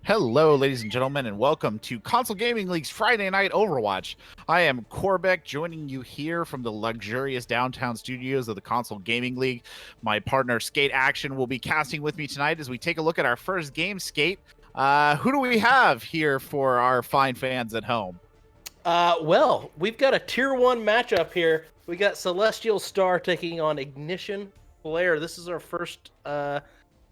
Hello, ladies and gentlemen, and welcome to Console Gaming League's Friday Night Overwatch. I am Corbec, joining you here from the luxurious downtown studios of the Console Gaming League. My partner, Skateaction, will be casting with me tonight as we take a look at our first game, Skate. Who do we have here for our fine fans at home? Well, we've got a Tier 1 matchup here. We got Celestial Star taking on Ignition Flare. This is our first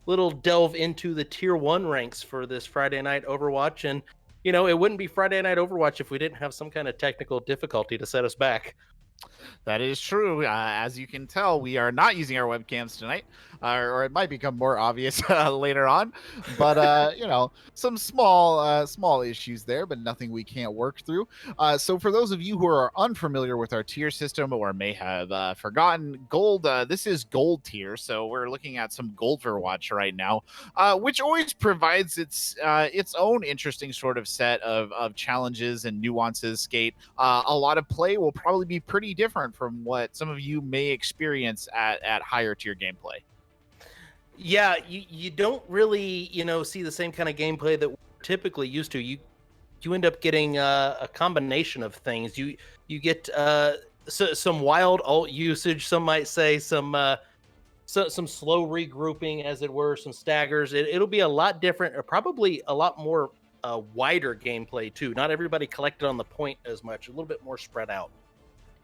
little delve into the Tier 1 ranks for this Friday Night Overwatch. And, you know, it wouldn't be Friday Night Overwatch if we didn't have some kind of technical difficulty to set us back. That is true. As you can tell, we are not using our webcams tonight, or it might become more obvious later on. But you know, some small issues there, but nothing we can't work through. So for those of you who are unfamiliar with our tier system or may have forgotten, gold. This is gold tier, so we're looking at some gold Overwatch right now, which always provides its own interesting sort of set of challenges and nuances. Skate. A lot of play will probably be pretty different from what some of you may experience at higher tier gameplay. Yeah, you don't really, see the same kind of gameplay that we're typically used to. You end up getting a combination of things. You get some wild ult usage, some might say, some slow regrouping, as it were, some staggers. It'll be a lot different, or probably a lot more wider gameplay too. Not everybody collected on the point as much, a little bit more spread out.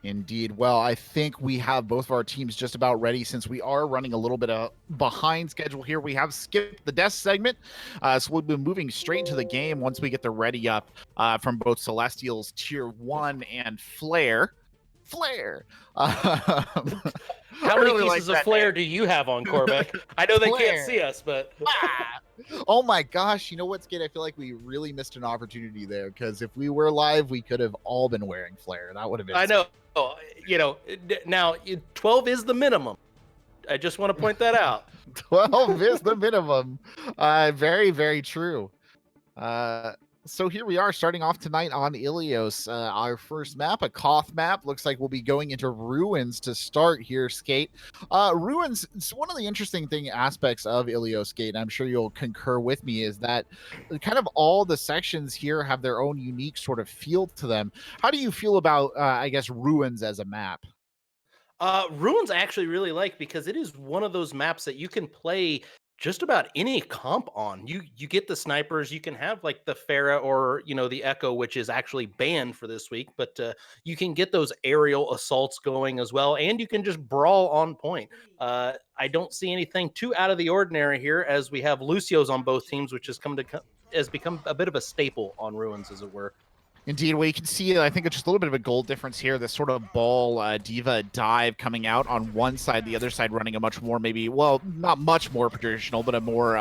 Indeed. Well, I think we have both of our teams just about ready since we are running a little bit behind schedule here. We have skipped the desk segment, so we'll be moving straight into the game once we get the ready up from both Celestials Tier 1 and Flare. How many pieces of Flare do you have on, Corbec? I know they can't see us, but... Oh my gosh, you know what, Skate? I feel like we really missed an opportunity there, because if we were live, we could have all been wearing Flare. That would have been... I know. Now 12 is the minimum. I just want to point that out. 12 is the minimum. Very, very true. So here we are starting off tonight on Ilios. Our first map, a Koth map. Looks like we'll be going into Ruins to start here, Skate. Ruins, it's one of the interesting aspects of Ilios, Skate, and I'm sure you'll concur with me, is that kind of all the sections here have their own unique sort of feel to them. How do you feel about, I guess, Ruins as a map? Ruins I actually really like, because it is one of those maps that you can play just about any comp on. You get the snipers, you can have like the Pharah or the Echo, which is actually banned for this week, but you can get those aerial assaults going as well, and you can just brawl on point. I don't see anything too out of the ordinary here, as we have Lucio's on both teams, which has become a bit of a staple on Ruins, as it were. Indeed. Well, you can see, I think it's just a little bit of a goal difference here. This sort of ball diva dive coming out on one side, the other side running a much more, maybe, well, not much more traditional, but a more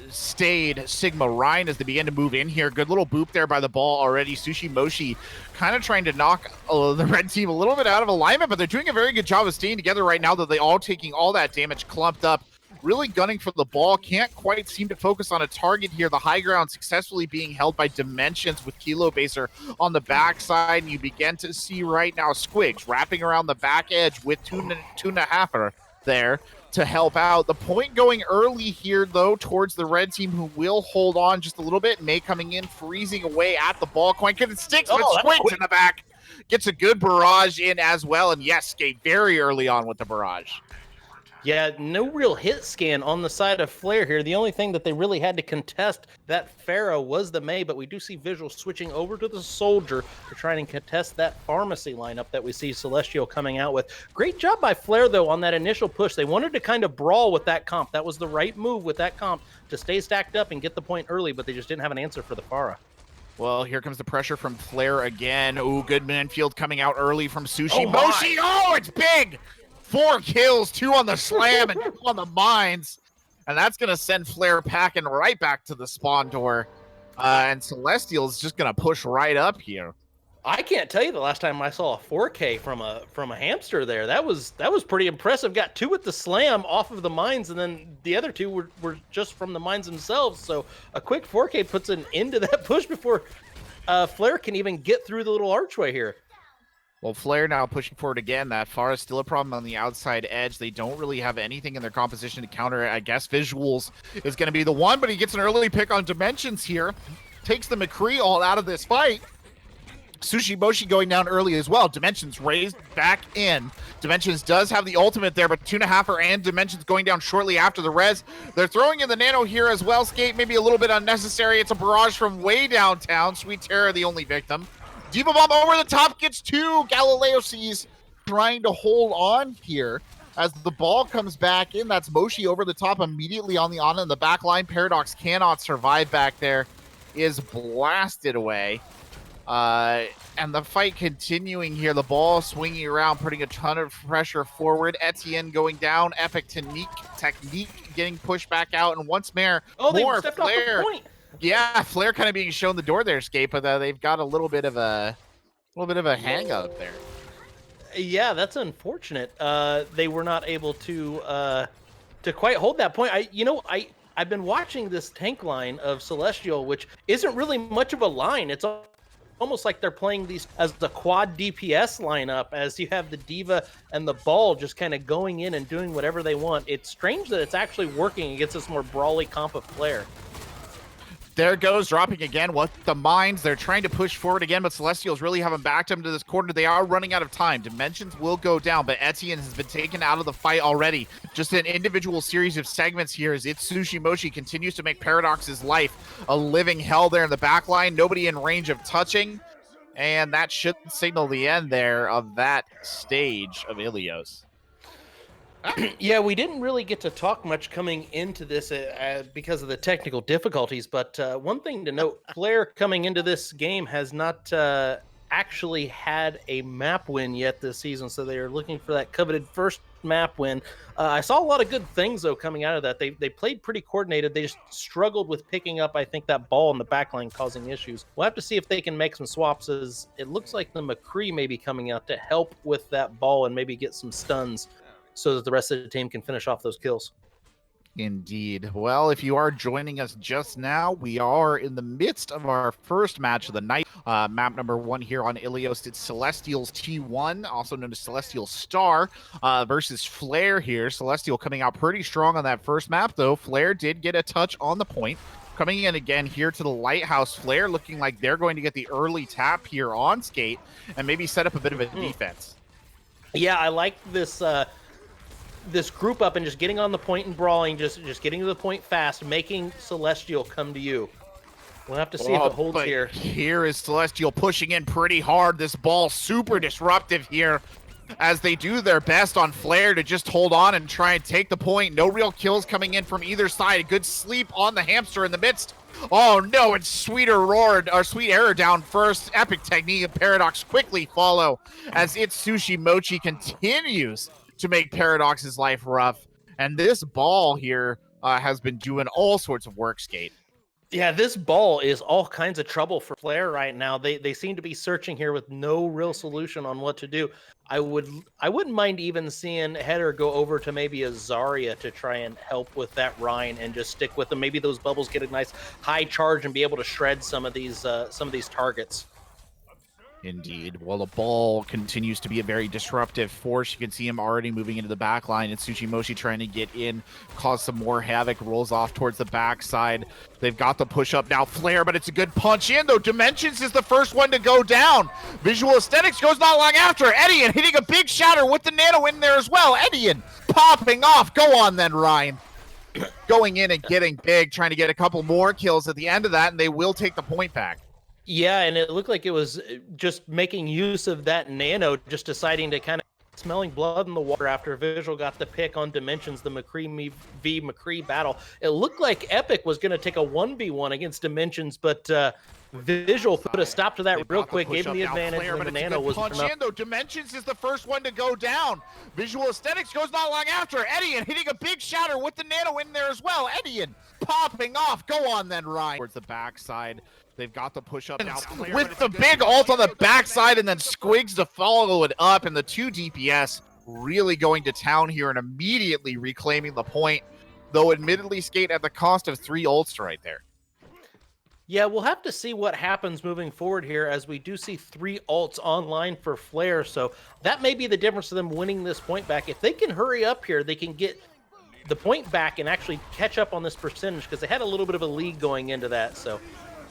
staid Sigma Ryan as they begin to move in here. Good little boop there by the ball already. Sushi Moshi kind of trying to knock the red team a little bit out of alignment, but they're doing a very good job of staying together right now, that they all taking all that damage clumped up. Really gunning for the ball. Can't quite seem to focus on a target here. The high ground successfully being held by Dimensions with Kilo Baser on the backside. And you begin to see right now Squigs wrapping around the back edge with Tuna Haffer there to help out. The point going early here, though, towards the red team, who will hold on just a little bit. May coming in, freezing away at the ball. Coin it sticks, but Squigs in the back gets a good barrage in as well. And yes, Skate very early on with the barrage. Yeah, no real hit scan on the side of Flare here. The only thing that they really had to contest that Pharah was the Mei, but we do see Visual switching over to the Soldier to try and contest that Pharmacy lineup that we see Celestial coming out with. Great job by Flare, though, on that initial push. They wanted to kind of brawl with that comp. That was the right move with that comp, to stay stacked up and get the point early, but they just didn't have an answer for the Pharah. Well, here comes the pressure from Flare again. Ooh, good Manfield coming out early from Sushi Moshi. Oh, it's big! 4 kills, 2 on the slam and 2 on the mines. And that's going to send Flare packing right back to the spawn door. And Celestial's just going to push right up here. I can't tell you the last time I saw a 4K from a hamster there. That was pretty impressive. Got 2 with the slam off of the mines, and then the other 2 were just from the mines themselves. So a quick 4K puts an end to that push before Flare can even get through the little archway here. Well, Flare now pushing forward again. That far is still a problem on the outside edge. They don't really have anything in their composition to counter it. I guess Visuals is going to be the one, but he gets an early pick on Dimensions here. Takes the McCree all out of this fight. Sushi Moshi going down early as well. Dimensions raised back in. Dimensions does have the ultimate there, but 2.5er and Dimensions going down shortly after the res. They're throwing in the nano here as well. Skate maybe a little bit unnecessary. It's a barrage from way downtown. Sweet Terror the only victim. Diva Bomb over the top gets two. Galileo sees trying to hold on here as the ball comes back in. That's Moshi over the top immediately on the on in the back line. Paradox cannot survive back there. Is blasted away. And the fight continuing here. The ball swinging around, putting a ton of pressure forward. Etienne going down. Epic technique getting pushed back out. And once more, they stepped off the point. Yeah, Flare kind of being shown the door there, Skate, but they've got a little bit of a hang up there. Yeah, that's unfortunate. They were not able to quite hold that point. I've been watching this tank line of Celestial, which isn't really much of a line. It's almost like they're playing these as the quad DPS lineup, as you have the Diva and the Ball just kind of going in and doing whatever they want. It's strange that it's actually working against this more brawly comp of Flare. There goes, dropping again with the mines. They're trying to push forward again, but Celestials really haven't backed them to this corner. They are running out of time. Dimensions will go down, but Etienne has been taken out of the fight already. Just an individual series of segments here as It's Sushi Moshi continues to make Paradox's life a living hell there in the back line. Nobody in range of touching, and that should signal the end there of that stage of Ilios. Yeah, we didn't really get to talk much coming into this because of the technical difficulties, but one thing to note, Flare coming into this game has not actually had a map win yet this season, so they are looking for that coveted first map win. I saw a lot of good things, though, coming out of that. They played pretty coordinated. They just struggled with picking up, I think, that ball in the backline causing issues. We'll have to see if they can make some swaps, as it looks like the McCree may be coming out to help with that ball and maybe get some stuns, so that the rest of the team can finish off those kills. Indeed. Well, if you are joining us just now, we are in the midst of our first match of the night. Map number 1 here on Ilios. It's Celestials T1, also known as Celestial Star, versus Flare here. Celestial coming out pretty strong on that first map, though. Flare did get a touch on the point. Coming in again here to the Lighthouse. Flare looking like they're going to get the early tap here on Skate and maybe set up a bit of a defense. Yeah, I like this this group up and just getting on the point and brawling, just getting to the point fast, making Celestial come to you. We'll have to see if it holds here. Here is Celestial pushing in pretty hard. This ball super disruptive here as they do their best on Flare to just hold on and try and take the point. No real kills coming in from either side. A good sleep on the hamster in the midst. Oh no, it's Sweet Error down first. Epic technique and Paradox quickly follow as It's Sushi Mochi continues to make Paradox's life rough. And this ball here has been doing all sorts of work, Skate. Yeah, this ball is all kinds of trouble for Flare right now. They seem to be searching here with no real solution on what to do. I wouldn't mind even seeing Header go over to maybe a Zarya to try and help with that Rhine and just stick with them. Maybe those bubbles get a nice high charge and be able to shred some of these targets. Indeed. Well, the ball continues to be a very disruptive force. You can see him already moving into the back line. It's Tsuchimoshi trying to get in, cause some more havoc, rolls off towards the backside. They've got the push up now, Flare, but it's a good punch in, though. Dimensions is the first one to go down. Visual Aesthetics goes not long after. Edian hitting a big shatter with the nano in there as well. Edian popping off. Go on then, Ryan. Going in and getting big, trying to get a couple more kills at the end of that, and they will take the point back. Yeah, and it looked like it was just making use of that nano, just deciding to kind of smelling blood in the water after Visual got the pick on Dimensions, the McCree v. McCree battle. It looked like Epic was going to take a 1v1 against Dimensions, but Visual put a stop to that real quick, gave him the advantage, and the nano was punch in, though. Dimensions is the first one to go down. Visual Aesthetics goes not long after. Edian hitting a big shatter with the nano in there as well. Edian popping off. Go on then, Ryan. Towards the backside. They've got the push up now. With the big ult on the backside and then Squigs to follow it up, and the 2 DPS really going to town here and immediately reclaiming the point, though admittedly, Skate, at the cost of 3 ults right there. Yeah, we'll have to see what happens moving forward here, as we do see 3 ults online for Flare. So that may be the difference of them winning this point back. If they can hurry up here, they can get the point back and actually catch up on this percentage, because they had a little bit of a lead going into that. So,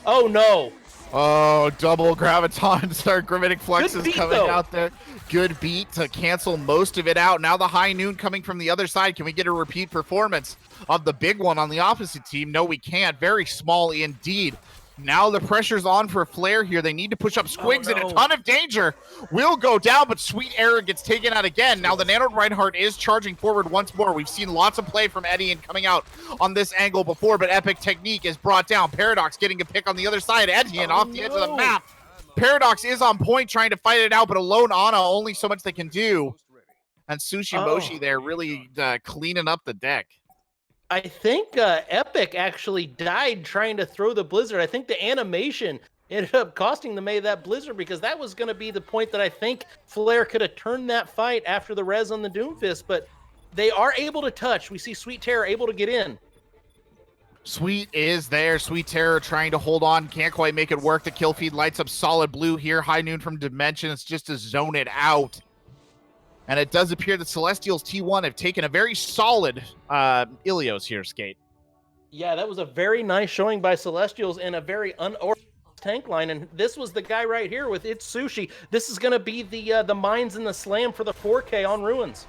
oh no. Oh, double graviton. Start Grimmitic Fluxes Good beat, coming though. out there. Good beat to cancel most of it out. Now the high noon coming from the other side. Can we get a repeat performance of the big one on the opposite team? No, we can't. Very small indeed. Now the pressure's on for Flare here. They need to push up Squigs in a ton of danger. Will go down, but Sweet Error gets taken out again. Now the Nano Reinhardt is charging forward once more. We've seen lots of play from Eddie and coming out on this angle before, but Epic Technique is brought down. Paradox getting a pick on the other side. Eddie off the edge of the map. Paradox is on point trying to fight it out, but alone Ana, only so much they can do. And Sushi Moshi there really cleaning up the deck. I think Epic actually died trying to throw the Blizzard. I think the animation ended up costing the May that Blizzard, because that was going to be the point that I think Flare could have turned that fight after the res on the Doomfist, but they are able to touch. We see Sweet Terror able to get in. Sweet is there. Sweet Terror trying to hold on. Can't quite make it work. The kill feed lights up solid blue here. High noon from Dimensions just to zone it out. And it does appear that Celestials T1 have taken a very solid Ilios here, Skate. Yeah, that was a very nice showing by Celestials in a very unorthodox tank line. And this was the guy right here with It's Sushi. This is going to be the mines and the slam for the 4K on Ruins.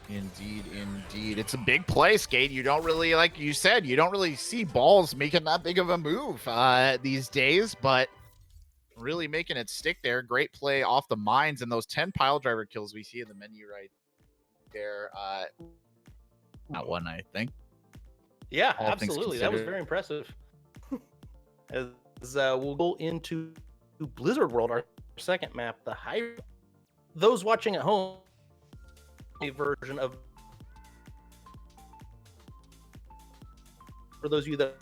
Indeed, indeed. It's a big play, Skate. You don't really, like you said, you don't really see balls making that big of a move these days, but really making it stick there. Great play off the mines, and those 10 pile driver kills we see in the menu right there. That one, I think. Yeah, All absolutely. That was very impressive. As we'll go into Blizzard World, our second map, the high. Those watching at home, a version of, for those of you that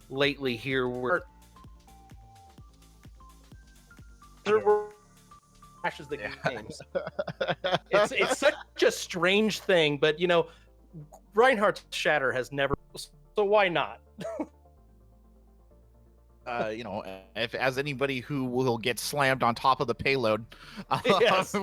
lately here were crashes the games. It's such a strange thing, but you know, Reinhardt's Shatter has never, so why not? You know, if as anybody who will get slammed on top of the payload, Yes.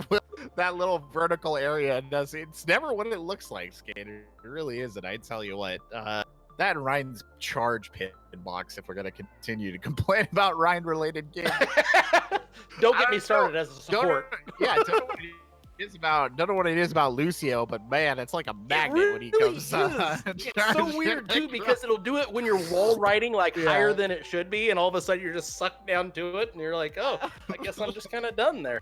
that little vertical area does, it's never what it looks like, Skater. It really isn't. I tell you what, that Ryan's charge pin box, if we're going to continue to complain about Ryan related games. Don't get me started as a support. Don't know what it is about Lucio, but man, it's like a magnet when he comes. It's so weird too, because it'll do it when you're wall riding like higher than it should be, and all of a sudden you're just sucked down to it, and you're like, oh, I guess I'm just kind of done there.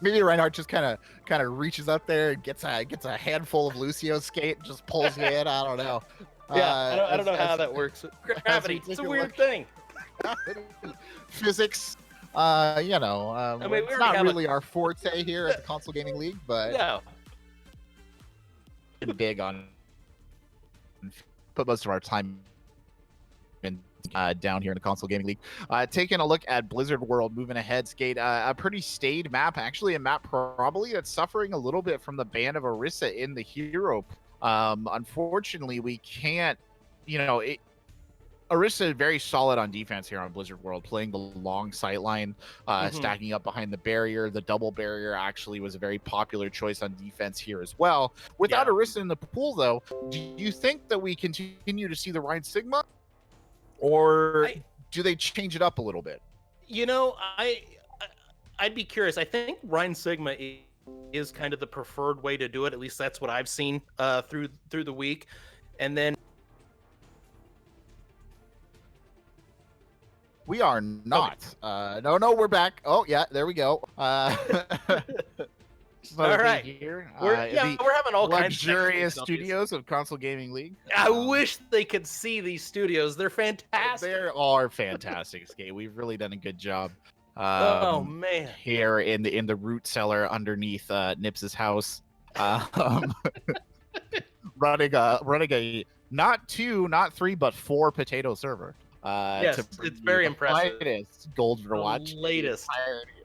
Maybe Reinhardt just kind of reaches up there and gets a handful of Lucio's skate and just pulls you in. I don't know. Yeah, I don't know how that works. Gravity, it's a weird thing. Physics. You know, I mean, it's not really our forte here at the Console Gaming League, but yeah, big on put most of our time in down here in the Console Gaming League. Taking a look at Blizzard World, moving ahead, Skate, a pretty staid map, actually a map probably that's suffering a little bit from the ban of Orisa in the hero. Unfortunately, we can't, you know, Orisa very solid on defense here on Blizzard World, playing the long sight line, stacking up behind the barrier. The double barrier actually was a very popular choice on defense here as well. Without Orisa in the pool, though, do you think that we continue to see the Rhine Sigma, or do they change it up a little bit? You know, I'd be curious. I think Rhine Sigma is kind of the preferred way to do it. At least that's what I've seen through the week, and then. We are not. No, we're back. Oh, yeah, there we go. All right. Here, we're having all kinds of luxurious studios of Console Gaming League. I wish they could see these studios. They're fantastic. They are fantastic, Skate. We've really done a good job. Oh man! Here in the root cellar underneath Nips's house, running a not 2, not 3, but 4 potato server. Yes, it's very impressive. Latest Gold Overwatch,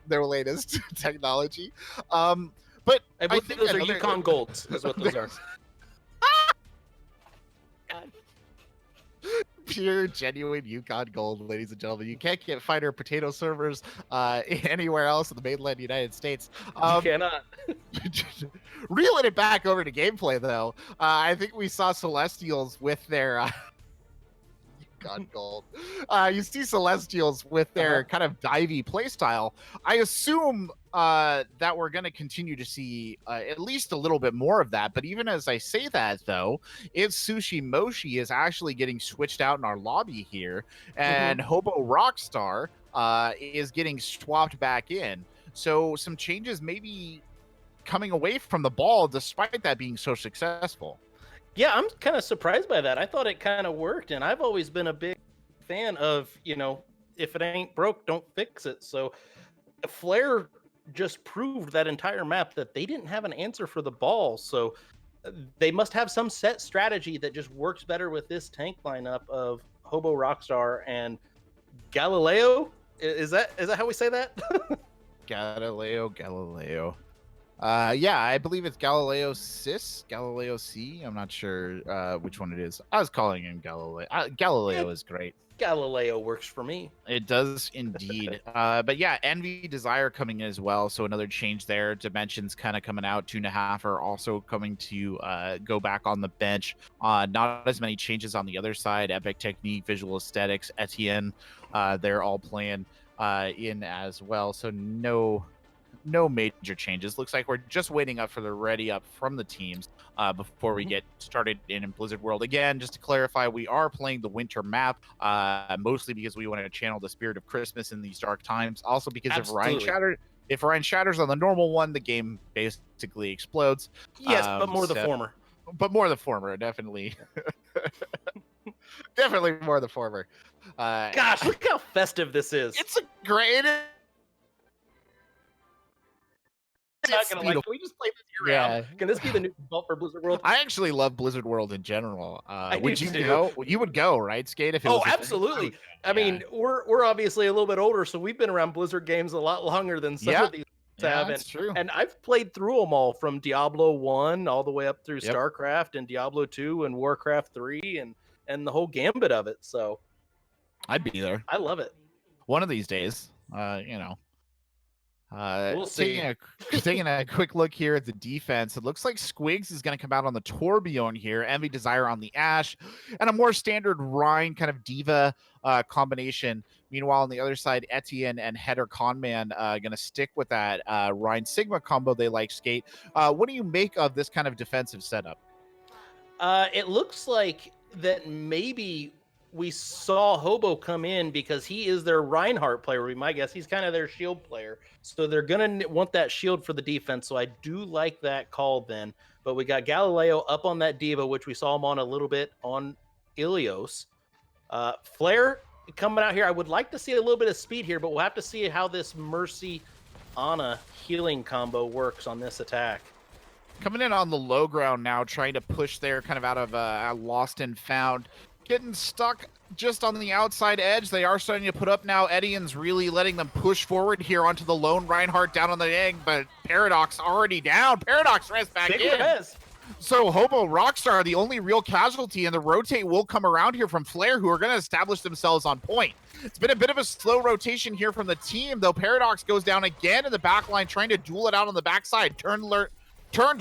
their latest technology. But I think those are Yukon Golds, is what those are. Pure, genuine Yukon gold, ladies and gentlemen. You can't get finer potato servers anywhere else in the mainland United States. You cannot. Reeling it back over to gameplay, though, I think we saw Celestials with their God gold. You see Celestials with their kind of divey playstyle. I assume that we're going to continue to see at least a little bit more of that. But even as I say that, though, it's Sushi Moshi is actually getting switched out in our lobby here, and Hobo Rockstar is getting swapped back in. So some changes maybe coming away from the ball, despite that being so successful. Yeah, I'm kind of surprised by that. I thought it kind of worked, and I've always been a big fan of, if it ain't broke, don't fix it. So Flare just proved that entire map that they didn't have an answer for the ball. So they must have some set strategy that just works better with this tank lineup of Hobo Rockstar and Galileo. Is that how we say that? Galileo. Yeah, I believe it's Galileo C. I'm not sure which one it is. I was calling him Galileo. Galileo is great. Galileo works for me. It does indeed. But yeah, Envy Desire coming in as well. So another change there. Dimensions kind of coming out. 2.5 are also coming to go back on the bench. Not as many changes on the other side. Epic Technique, Visual Aesthetics, Etienne, they're all playing in as well. So no major changes. Looks like we're just waiting up for the ready up from the teams before we get started in Blizzard World. Again, just to clarify, we are playing the winter map, mostly because we want to channel the spirit of Christmas in these dark times. Also because if Ryan shatters on the normal one, the game basically explodes. Yes, but more the former. But more the former, definitely. Definitely more the former. Gosh, look how festive this is. It's a great... Not gonna like. Can we just play this year round? Can this be the new default for Blizzard World? I actually love Blizzard World in general. Would you do. go? You would go, right, Skate? If it was absolutely. I mean, we're obviously a little bit older, so we've been around Blizzard games a lot longer than some of these have. That's true. And I've played through them all, from Diablo 1 all the way up through StarCraft and Diablo 2 and Warcraft 3 and the whole gambit of it. So I'd be there. I love it. One of these days, we'll see. Taking a quick look here at the defense, it looks like Squigs is going to come out on the Tourbillon here, Envy Desire on the Ash, and a more standard Rhine kind of diva combination. Meanwhile, on the other side, Etienne and Header Conman going to stick with that Rhine Sigma combo they like, Skate. What do you make of this kind of defensive setup? It looks like that maybe we saw Hobo come in because he is their Reinhardt player. We might guess he's kind of their shield player. So they're going to want that shield for the defense. So I do like that call then. But we got Galileo up on that diva, which we saw him on a little bit on Ilios. Flare coming out here. I would like to see a little bit of speed here, but we'll have to see how this Mercy Ana healing combo works on this attack. Coming in on the low ground now, trying to push there kind of out of lost and found. Getting stuck just on the outside edge. They are starting to put up now. Etienne's really letting them push forward here onto the lone Reinhardt down on the egg, but Paradox already down. Paradox res back in. Res. So Hobo Rockstar, the only real casualty, and the rotate will come around here from Flare, who are going to establish themselves on point. It's been a bit of a slow rotation here from the team, though Paradox goes down again in the back line, trying to duel it out on the backside. Turned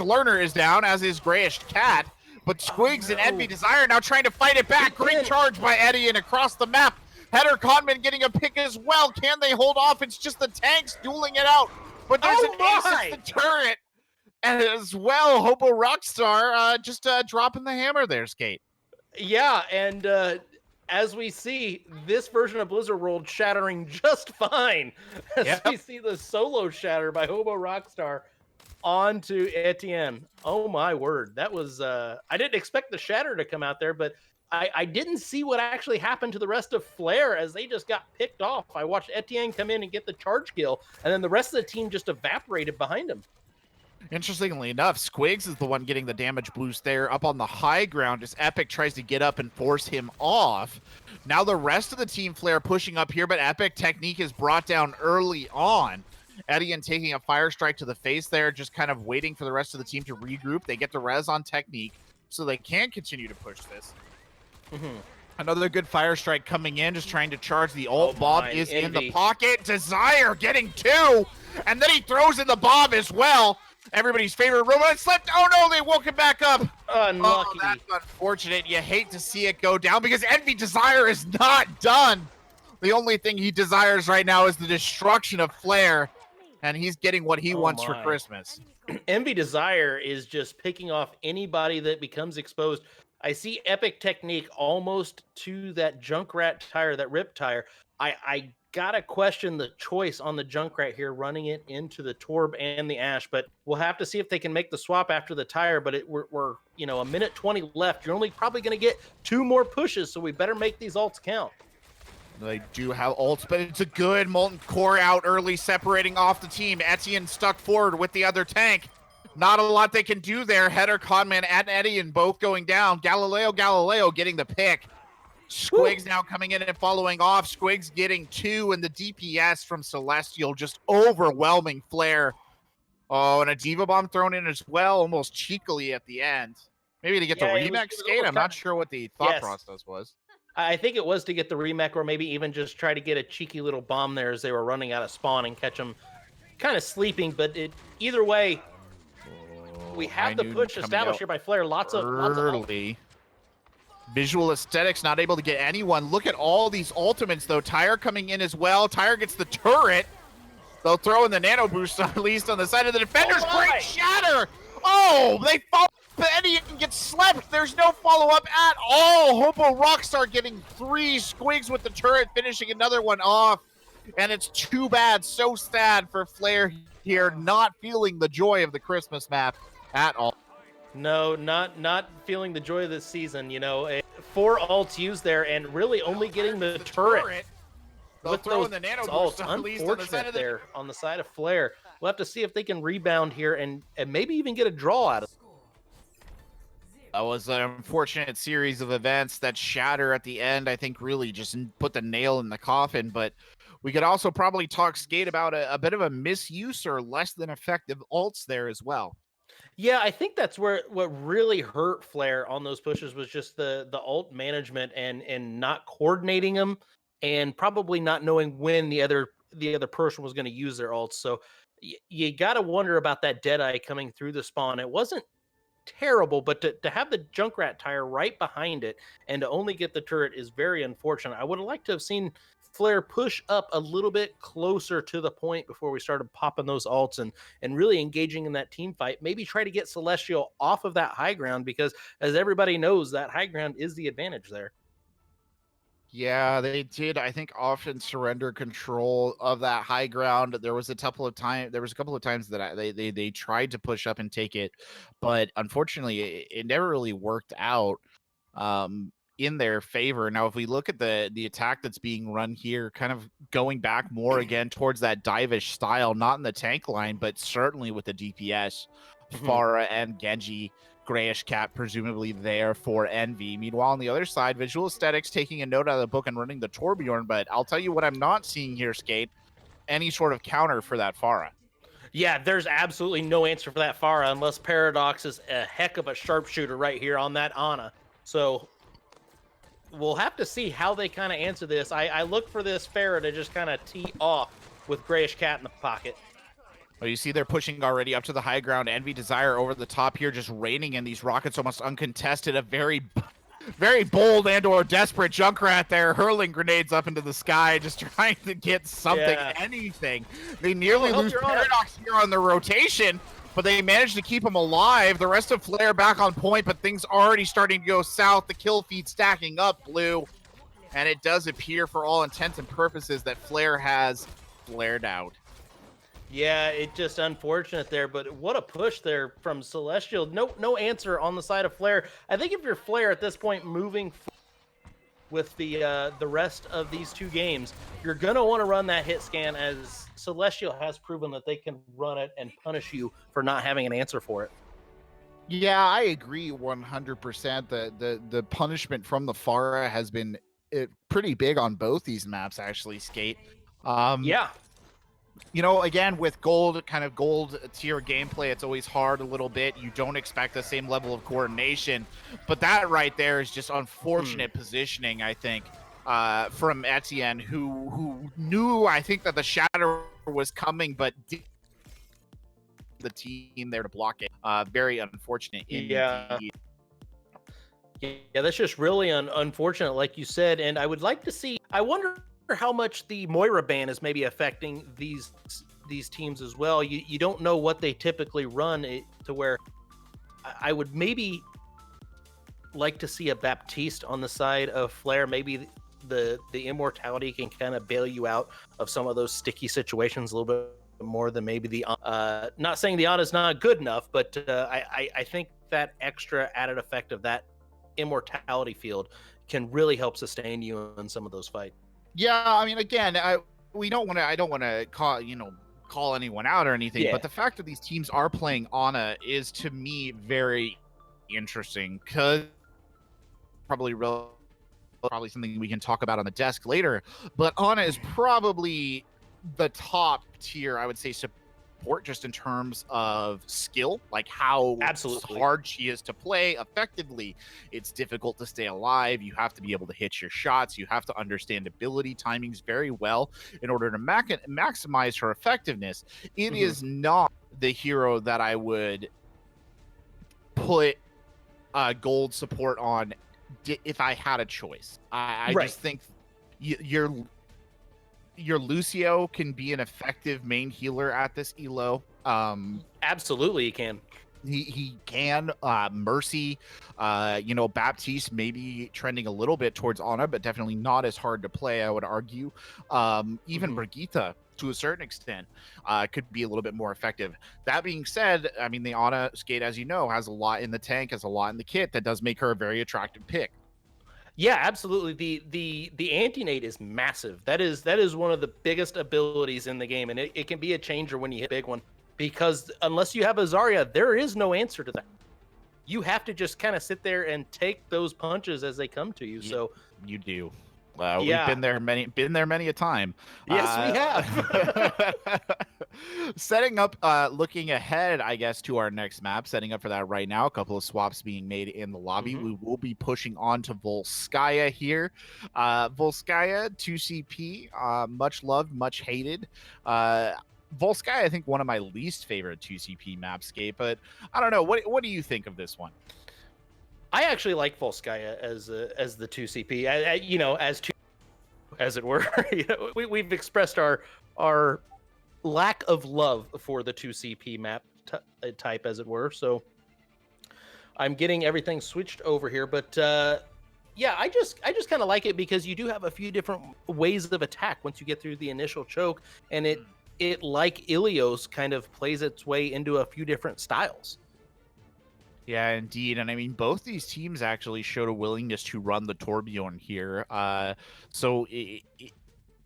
Learner is down, as is Grayish Cat. But Squigs and Envy Desire now trying to fight it back. Great charge by Etienne across the map. Header Conman getting a pick as well. Can they hold off? It's just the tanks dueling it out. But there's an ace at the turret. And as well, Hobo Rockstar just dropping the hammer there, Skate. Yeah, and as we see, this version of Blizzard World shattering just fine. As we see the solo shatter by Hobo Rockstar onto Etienne. Oh my word. That was I didn't expect the shatter to come out there, but I didn't see what actually happened to the rest of Flare as they just got picked off. I watched Etienne come in and get the charge kill, and then the rest of the team just evaporated behind him. Interestingly enough, Squigs is the one getting the damage boost there up on the high ground as Epic tries to get up and force him off. Now the rest of the team Flare pushing up here, but Epic Technique is brought down early on. Etienne taking a fire strike to the face there, just kind of waiting for the rest of the team to regroup. They get the res on Technique, so they can continue to push this. Another good fire strike coming in, just trying to charge the ult. Bob is in the Envy. pocket. Desire getting 2, and then he throws in the bomb as well. Everybody's favorite robot slipped. Oh no, they woke him back up. Unlucky. Oh, that's unfortunate. You hate to see it go down because Envy Desire is not done. The only thing he desires right now is the destruction of Flare, and he's getting what he wants for Christmas. Envy Desire is just picking off anybody that becomes exposed. I see Epic Technique almost to that Junkrat tire, that rip tire. I gotta question the choice on the Junkrat here, running it into the Torb and the Ash, but we'll have to see if they can make the swap after the tire. But we're a minute 20 left. You're only probably gonna get 2 more pushes, so we better make these ults count. They do have ults, but it's a good Molten Core out early, separating off the team. Etienne stuck forward with the other tank. Not a lot they can do there. Header, Conman, and Etienne both going down. Galileo getting the pick. Squigs now coming in and following off. Squigs getting 2, and the DPS from Celestial just overwhelming Flare. Oh, and a Diva Bomb thrown in as well, almost cheekily at the end. Maybe to get the remix skate. I'm not sure what the thought process was. I think it was to get the remake, or maybe even just try to get a cheeky little bomb there as they were running out of spawn and catch them kind of sleeping. But either way, we have the push established here by Flare. Lots of early. Visual Aesthetics not able to get anyone. Look at all these ultimates, though. Tire coming in as well. Tire gets the turret. They'll throw in the nano boost, at least on the side of the defenders. Great shatter. Oh, they fall. Eddie gets slept. There's no follow-up at all. Hopo Rockstar getting 3. Squigs with the turret, finishing another one off. And it's too bad, so sad for Flare here, not feeling the joy of the Christmas map at all. No, not feeling the joy of this season. 4 ults used there, and really only getting the turret. They'll throw in the nano boost, unfortunate there on the side of Flare. We'll have to see if they can rebound here and maybe even get a draw out of it. That was an unfortunate series of events. That shatter at the end, I think, really just put the nail in the coffin. But we could also probably talk Skate about a bit of a misuse or less than effective ults there as well. Yeah, I think that's what really hurt Flare on those pushes was just the ult management and not coordinating them, and probably not knowing when the other person was going to use their ults. So you got to wonder about that Deadeye coming through the spawn. It wasn't terrible, but to have the Junkrat tire right behind it and to only get the turret is very unfortunate. I would have liked to have seen Flare push up a little bit closer to the point before we started popping those ults and really engaging in that team fight. Maybe try to get Celestial off of that high ground, because as everybody knows, that high ground is the advantage there. Yeah, they did, I think, often surrender control of that high ground. There was a couple of times that they tried to push up and take it, but unfortunately it never really worked out in their favor. Now, if we look at the attack that's being run here, kind of going back more again towards that divish style, not in the tank line, but certainly with the DPS, Pharah and Genji. Grayish Cat presumably there for Envy. Meanwhile, on the other side, Visual Aesthetics taking a note out of the book and running the Torbjorn, but I'll tell you what I'm not seeing here, Skate, any sort of counter for that Pharah. Yeah, there's absolutely no answer for that Pharah unless Paradox is a heck of a sharpshooter right here on that Ana. So we'll have to see how they kind of answer this. I look for this Pharah to just kind of tee off with Grayish Cat in the pocket. Well, you see they're pushing already up to the high ground. Envy Desire over the top here, just raining in these rockets almost uncontested. A very, very bold and or desperate Junkrat there, hurling grenades up into the sky, just trying to get something, anything. They nearly lose Paradox here on the rotation, but they managed to keep him alive. The rest of Flare back on point, but things already starting to go south. The kill feed stacking up, Blue. And it does appear for all intents and purposes that Flare has flared out. Yeah, it's just unfortunate there, but what a push there from Celestial. No answer on the side of Flare. I think if you're Flare at this point moving with the rest of these 2 games, you're going to want to run that hit scan, as Celestial has proven that they can run it and punish you for not having an answer for it. Yeah, I agree 100%. The punishment from the Pharah has been pretty big on both these maps, actually, Skate. Yeah. You know, again, with gold, kind of gold tier gameplay, it's always hard a little bit. You don't expect the same level of coordination, but that right there is just unfortunate positioning, I think, from Etienne, who knew, I think, that the shatter was coming, but the team there to block it. Very unfortunate indeed. Yeah, that's just really unfortunate, like you said. And I would like to see. I wonder how much the Moira ban is maybe affecting these teams as well. You don't know what they typically run to where I would maybe like to see a Baptiste on the side of Flare. Maybe the immortality can kind of bail you out of some of those sticky situations a little bit more than maybe the not saying the Ana's not good enough, but I think that extra added effect of that immortality field can really help sustain you in some of those fights. Yeah, I mean, again, I don't want to call anyone out or anything, but the fact that these teams are playing Ana is, to me, very interesting, because probably something we can talk about on the desk later. But Ana is probably the top tier, I would say, support, just in terms of skill, like how hard she is to play effectively. It's difficult to stay alive. You have to be able to hit your shots. You have to understand ability timings very well in order to maximize her effectiveness. It is not the hero that I would put gold support on if I had a choice. I just think your Lucio can be an effective main healer at this elo. Absolutely, he can. He can. Mercy, Baptiste maybe trending a little bit towards Ana, but definitely not as hard to play, I would argue. Even Brigitte, to a certain extent, could be a little bit more effective. That being said, I mean, the Ana skate, as you know, has a lot in the tank, has a lot in the kit that does make her a very attractive pick. Yeah, absolutely. The anti-nade is massive. That is one of the biggest abilities in the game, and it can be a changer when you hit a big one, because unless you have a Zarya, there is no answer to that. You have to just kind of sit there and take those punches as they come to you. So you do. We've been there many a time. Yes, we have. Setting up, looking ahead, I guess, to our next map, setting up for that right now. A couple of swaps being made in the lobby. We will be pushing on to Volskaya here. Volskaya, 2CP, much loved, much hated. Volskaya, I think, one of my least favorite 2CP mapscape, but I don't know. What do you think of this one? I actually like Volskaya as the 2CP, as it were. We've expressed our lack of love for the 2CP map type, as it were. So I'm getting everything switched over here, but yeah, I just kind of like it because you do have a few different ways of attack once you get through the initial choke, and it like Ilios kind of plays its way into a few different styles. Yeah, indeed. And I mean, both these teams actually showed a willingness to run the Torbjorn here. So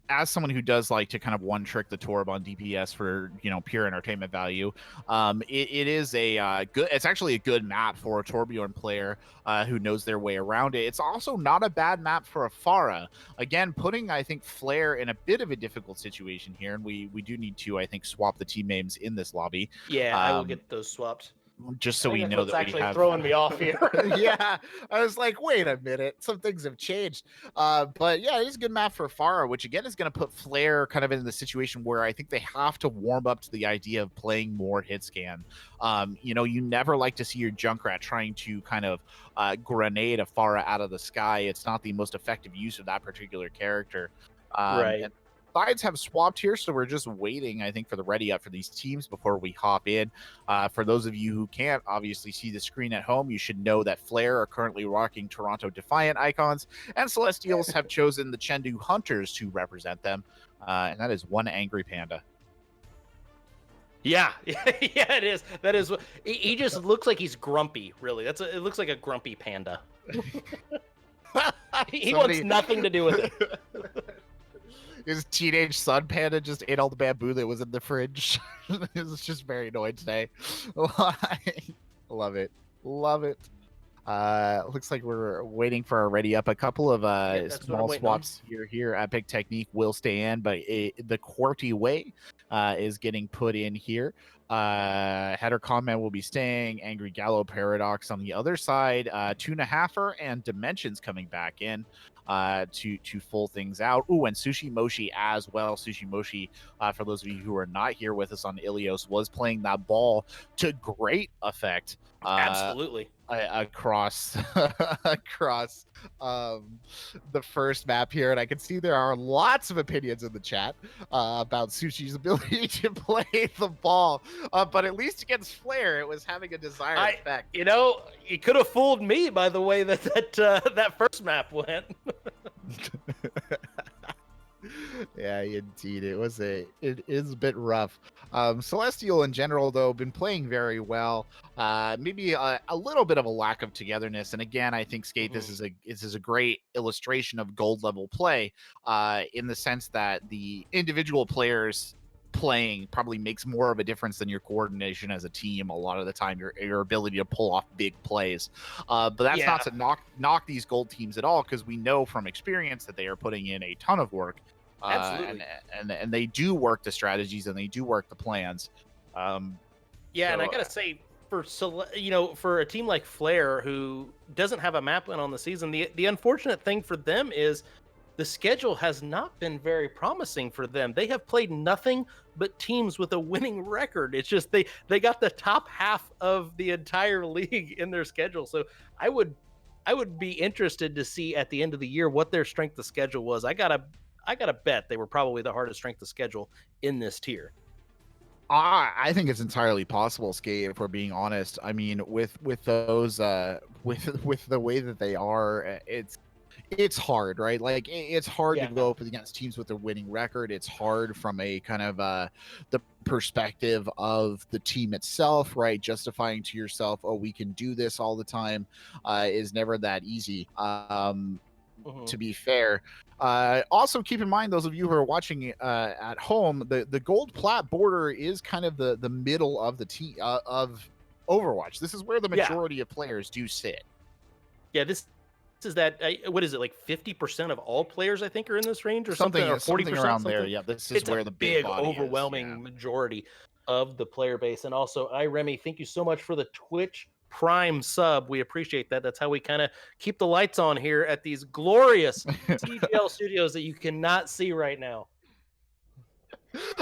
as someone who does like to kind of one trick the Torb on DPS for, pure entertainment value, it is it's actually a good map for a Torbjorn player who knows their way around it. It's also not a bad map for a Pharah. Again, putting, I think, Flare in a bit of a difficult situation here. And we do need to, I think, swap the team names in this lobby. Yeah, I will get those swapped. Just so we know that actually throwing me off here. Yeah, I was like, wait a minute, some things have changed. But yeah, it is a good map for Pharah, which again is going to put Flare kind of in the situation where I think they have to warm up to the idea of playing more hit scan. You never like to see your Junkrat trying to kind of grenade a Pharah out of the sky. It's not the most effective use of that particular character. Right. And sides have swapped here, so we're just waiting, I think, for the ready up for these teams before we hop in. For those of you who can't obviously see the screen at home, you should know that Flare are currently rocking Toronto Defiant icons, and Celestials have chosen the Chengdu Hunters to represent them, and that is one angry panda. Yeah, yeah, it is. That is. He just looks like he's grumpy. Really, it looks like a grumpy panda. He wants nothing to do with it. His teenage son panda just ate all the bamboo that was in the fridge. It's just very annoyed today. Love it. Looks like we're waiting for our ready up. A couple of small swaps here. Epic Technique will stay in, but the QWERTY way is getting put in here. Header Comment will be staying. Angry Gallo Paradox on the other side. Tuna Haffer and Dimensions coming back in to full things out. Ooh, and Sushi Moshi as well. Sushi Moshi, for those of you who are not here with us on Ilios, was playing that ball to great effect. Absolutely. Across the first map here, and I can see there are lots of opinions in the chat about Sushi's ability to play the ball, but at least against Flare it was having a desired effect. You know, you could have fooled me by the way that first map went. Yeah, indeed. It is a bit rough. Celestial in general, though, been playing very well. Maybe a little bit of a lack of togetherness. And again, I think Skate, this is a great illustration of gold level play, in the sense that the individual players playing probably makes more of a difference than your coordination as a team a lot of the time, your ability to pull off big plays. But that's not to knock these gold teams at all, because we know from experience that they are putting in a ton of work. Absolutely. And they do work the strategies and they do work the plans. And I gotta say, for a team like Flare who doesn't have a map win on the season, the unfortunate thing for them is the schedule has not been very promising for them. They have played nothing but teams with a winning record. It's just they got the top half of the entire league in their schedule. So I would be interested to see at the end of the year what their strength of schedule was. I gotta bet they were probably the hardest strength of schedule in this tier. I think it's entirely possible, Skate, if we're being honest. I mean, with those with the way that they are, it's hard, right? Like it's hard to go up against teams with a winning record. It's hard from a kind of the perspective of the team itself, right? Justifying to yourself, oh, we can do this all the time, is never that easy. To be fair. Also keep in mind, those of you who are watching at home, the gold plat border is kind of the middle of the of Overwatch. This is where the majority of players do sit. Yeah, this is that what is it, like 50% of all players I think are in this range, or something or 40% around there. Yeah, this is where the big overwhelming majority of the player base. And also, Remy, thank you so much for the Twitch Prime sub. We appreciate that. That's how we kind of keep the lights on here at these glorious TGL studios that you cannot see right now.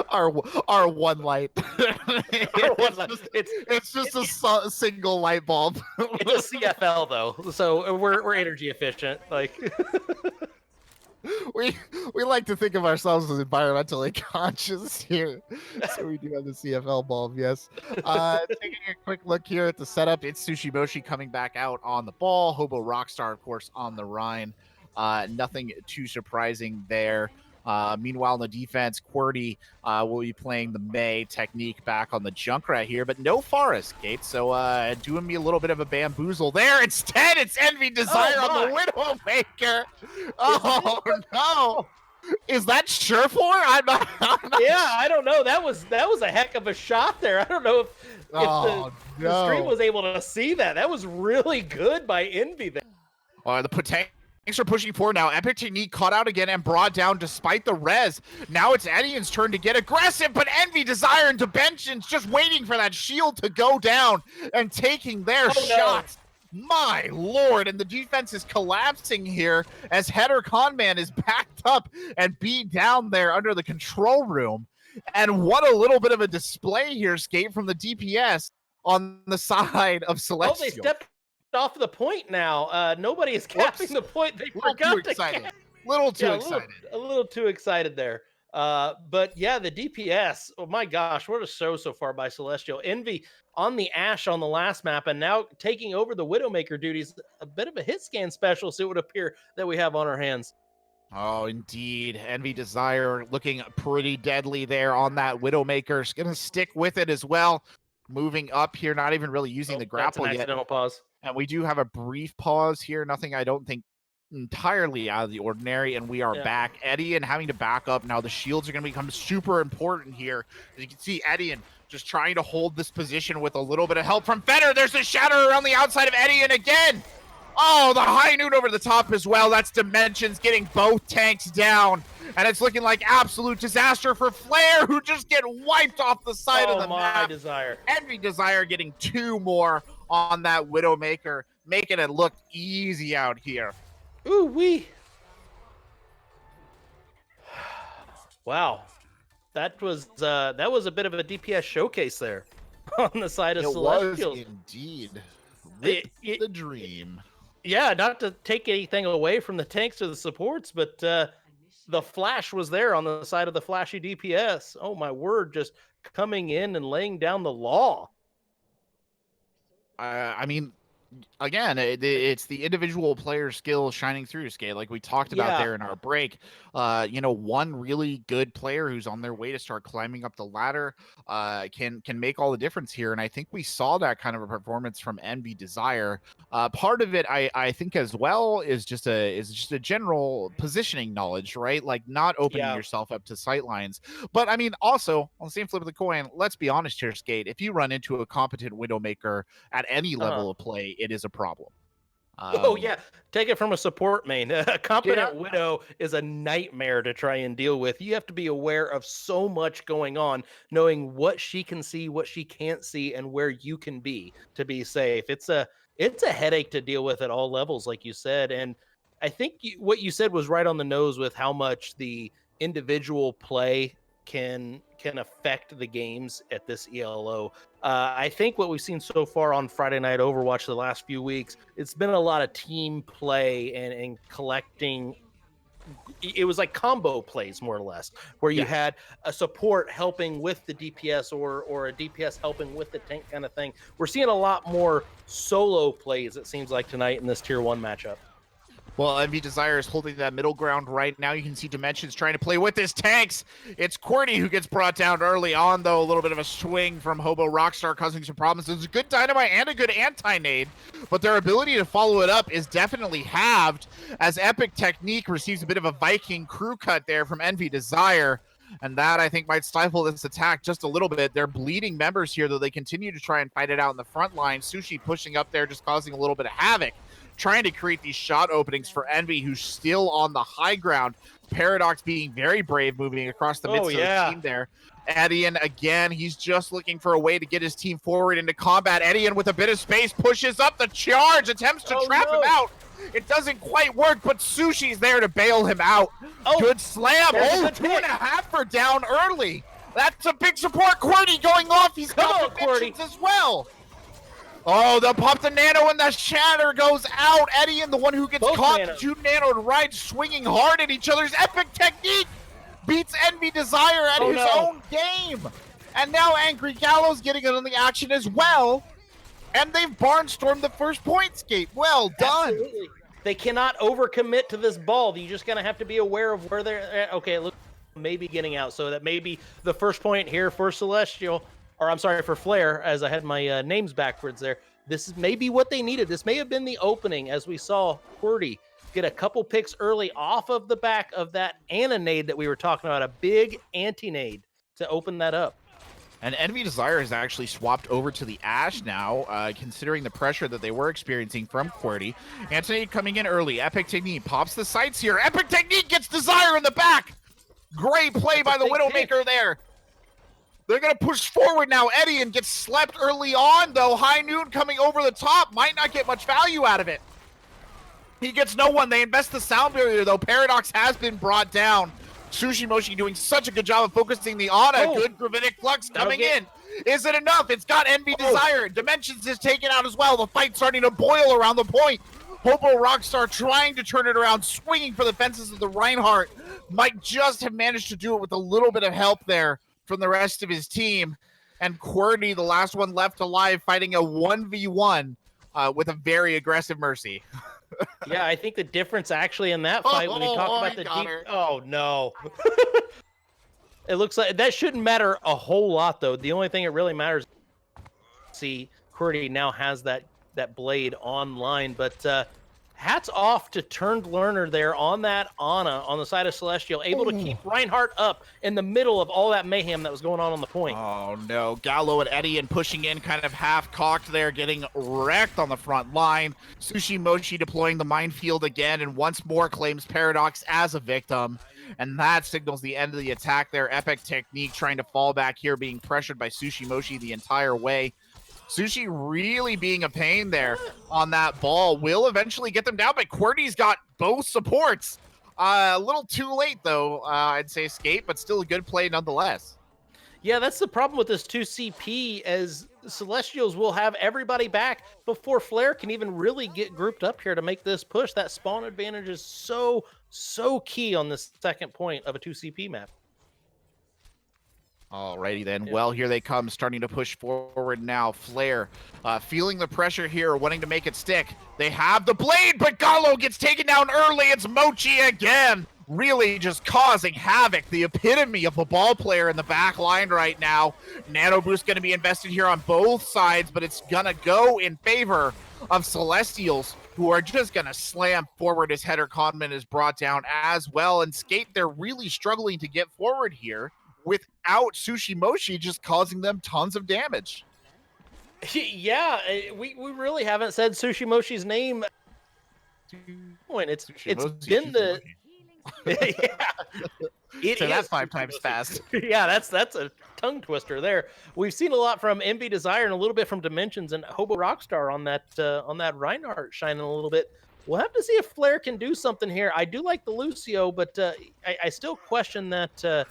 Our one light. It's just a single light bulb. It's a CFL though, so we're energy efficient. Like we like to think of ourselves as environmentally conscious here, so we do have the CFL bulb. Yes. Taking a quick look here at the setup, it's Sushi Moshi coming back out on the ball. Hobo Rockstar, of course, on the Rhine. Nothing too surprising there. Meanwhile, in the defense, QWERTY will be playing the May technique back on the Junkrat here, but no Forest Gate, so doing me a little bit of a bamboozle there. Instead, it's Envy Desire on the Widowmaker. Oh, no. Is that Surefour? I'm not I don't know. That was a heck of a shot there. I don't know if the stream was able to see that. That was really good by Envy there. The potential. Thanks for pushing forward now. Epic Technique caught out again and brought down despite the res. Now it's Edian's turn to get aggressive, but Envy, Desire, and Dimensions just waiting for that shield to go down and taking their shots. No. My lord, and the defense is collapsing here as Header Conman is backed up and beat down there under the control room. And what a little bit of a display here, Skate, from the DPS on the side of Celestial. They stepped off the point now. Nobody is capping the point. They forgot to cap. Little too excited. A little too excited there. But yeah, the DPS, oh my gosh, what a show so far by Celestial. Envy on the Ashe on the last map, and now taking over the Widowmaker duties. A bit of a hit scan specialist, it would appear, that we have on our hands. Oh, indeed. Envy Desire looking pretty deadly there on that Widowmaker. Is going to stick with it as well. Moving up here, not even really using the grapple yet. Accidental pause. And we do have a brief pause here. Nothing, I don't think, entirely out of the ordinary. And we are back. Edian having to back up. Now the shields are going to become super important here. As you can see, Edian just trying to hold this position with a little bit of help from Feder. There's a shatter around the outside of Edian again. Oh, the high noon over the top as well. That's Dimensions getting both tanks down. And it's looking like absolute disaster for Flare, who just get wiped off the side of the map. Desire. Envy Desire getting 2 more on that Widowmaker, making it look easy out here. Ooh wee. Wow. That was a bit of a DPS showcase there on the side of Celestials. It was indeed. The dream. Yeah, not to take anything away from the tanks or the supports, but the flash was there on the side of the flashy DPS. Oh my word, just coming in and laying down the law. I mean, again, it's the individual player skill shining through, Skate, like we talked about there in our break. One really good player who's on their way to start climbing up the ladder can make all the difference here, and I think we saw that kind of a performance from Envy Desire. Part of it, I think, as well, is just a general positioning knowledge, right? Like not opening yourself up to sightlines. But I mean, also on the same flip of the coin, let's be honest here, Skate. If you run into a competent Widowmaker at any level of play, it is a problem. Take it from a support main. A competent Widow is a nightmare to try and deal with. You have to be aware of so much going on, knowing what she can see, what she can't see, and where you can be to be safe. It's a headache to deal with at all levels, like you said. And I think what you said was right on the nose with how much the individual play can affect the games at this ELO. I think what we've seen so far on Friday Night Overwatch the last few weeks, it's been a lot of team play and collecting. It was like combo plays, more or less, where you had a support helping with the DPS or a DPS helping with the tank kind of thing. We're seeing a lot more solo plays, it seems like, tonight in this Tier 1 matchup. Well, Envy Desire is holding that middle ground right now. You can see Dimensions trying to play with his tanks. It's Qwerty who gets brought down early on, though. A little bit of a swing from Hobo Rockstar causing some problems. There's a good dynamite and a good anti-nade, but their ability to follow it up is definitely halved as Epic Technique receives a bit of a Viking crew cut there from Envy Desire. And that, I think, might stifle this attack just a little bit. They're bleeding members here, though they continue to try and fight it out in the front line. Sushi pushing up there, just causing a little bit of havoc, trying to create these shot openings for Envy, who's still on the high ground. Paradox being very brave, moving across the midst of the team there. Edian, again, he's just looking for a way to get his team forward into combat. Edian, with a bit of space, pushes up the charge, attempts to trap him out. It doesn't quite work, but Sushi's there to bail him out. Good slam. 2.5 for down early. That's a big support. Qwerty going off. He's got Dimensions as well. Oh, they'll pop the nano and the shatter goes out. Edian, the one who gets caught, 2 nano ride swinging hard at each other's Epic Technique, beats Envy Desire at his own game. And now Angry Gallows getting in on the action as well. And they've barnstormed the first point, Skate. Well done. Absolutely. They cannot overcommit to this ball. You're just going to have to be aware of where they're at. Okay, look, maybe getting out. So that may be the first point here for Celestial. Or I'm sorry, for Flare, as I had my names backwards there. This is maybe what they needed. This may have been the opening, as we saw Qwerty get a couple picks early off of the back of that anti-nade that we were talking about, a big anti-nade to open that up. And Envy Desire has actually swapped over to the Ashe now, considering the pressure that they were experiencing from Qwerty. Anti-nade coming in early. Epic Technique pops the sights here. Epic Technique gets Desire in the back. Great play by the Widowmaker there. They're going to push forward now. Edian gets slept early on, though. High Noon coming over the top. Might not get much value out of it. He gets no one. They invest the sound barrier, though. Paradox has been brought down. Sushi Moshi doing such a good job of focusing the Ana. Good Gravitic Flux coming in. Is it enough? It's got Envy Desire. Dimensions is taken out as well. The fight's starting to boil around the point. Hobo Rockstar trying to turn it around, swinging for the fences of the Reinhardt. Might just have managed to do it with a little bit of help there from the rest of his team. And Qwerty, the last one left alive, fighting a 1v1 with a very aggressive Mercy. Yeah, I think the difference actually in that fight when we talk about the deep... Oh, no. It looks like that shouldn't matter a whole lot, though. The only thing it really matters... See, Qwerty now has that blade online, but hats off to Turned Learner there on that Ana on the side of Celestial, able to keep Reinhardt up in the middle of all that mayhem that was going on the point. Oh no, Gallo and Eddie and pushing in kind of half-cocked there, getting wrecked on the front line. Sushi Mochi deploying the minefield again and once more claims Paradox as a victim. And that signals the end of the attack there. Epic Technique trying to fall back here, being pressured by Sushi Mochi the entire way. Sushi really being a pain there on that ball. Will eventually get them down, but QWERTY's got both supports. A little too late, though, I'd say, Skate, but still a good play nonetheless. Yeah, that's the problem with this 2CP, as Celestials will have everybody back before Flare can even really get grouped up here to make this push. That spawn advantage is so key on this second point of a 2CP map. Alrighty then. Yeah. Well, here they come, starting to push forward now. Flare feeling the pressure here, wanting to make it stick. They have the blade, but Gallo gets taken down early. It's Mochi again. Really just causing havoc. The epitome of a ball player in the back line right now. Nano Boost going to be invested here on both sides, but it's going to go in favor of Celestials, who are just going to slam forward as Header Conman is brought down as well. And Skate, they're really struggling to get forward here without Sushi Mochi just causing them tons of damage. Yeah, we really haven't said Sushi Mochi's name. It's been the... Yeah. Say that 5 times fast. Yeah, that's a tongue twister there. We've seen a lot from Envy Desire and a little bit from Dimensions and Hobo Rockstar on that Reinhardt shining a little bit. We'll have to see if Flare can do something here. I do like the Lucio, but I still question that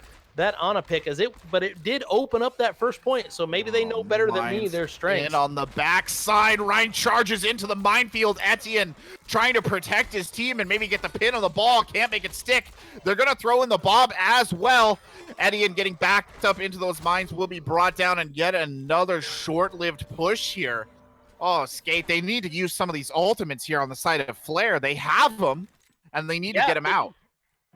Ana pick, but it did open up that first point, so maybe they know better than me their strengths. And on the backside, Ryan charges into the minefield. Etienne trying to protect his team and maybe get the pin on the ball. Can't make it stick. They're going to throw in the bomb as well. Etienne getting backed up into those mines will be brought down, and yet another short-lived push here. Oh, Skate, they need to use some of these ultimates here on the side of Flare. They have them, and they need to get them out.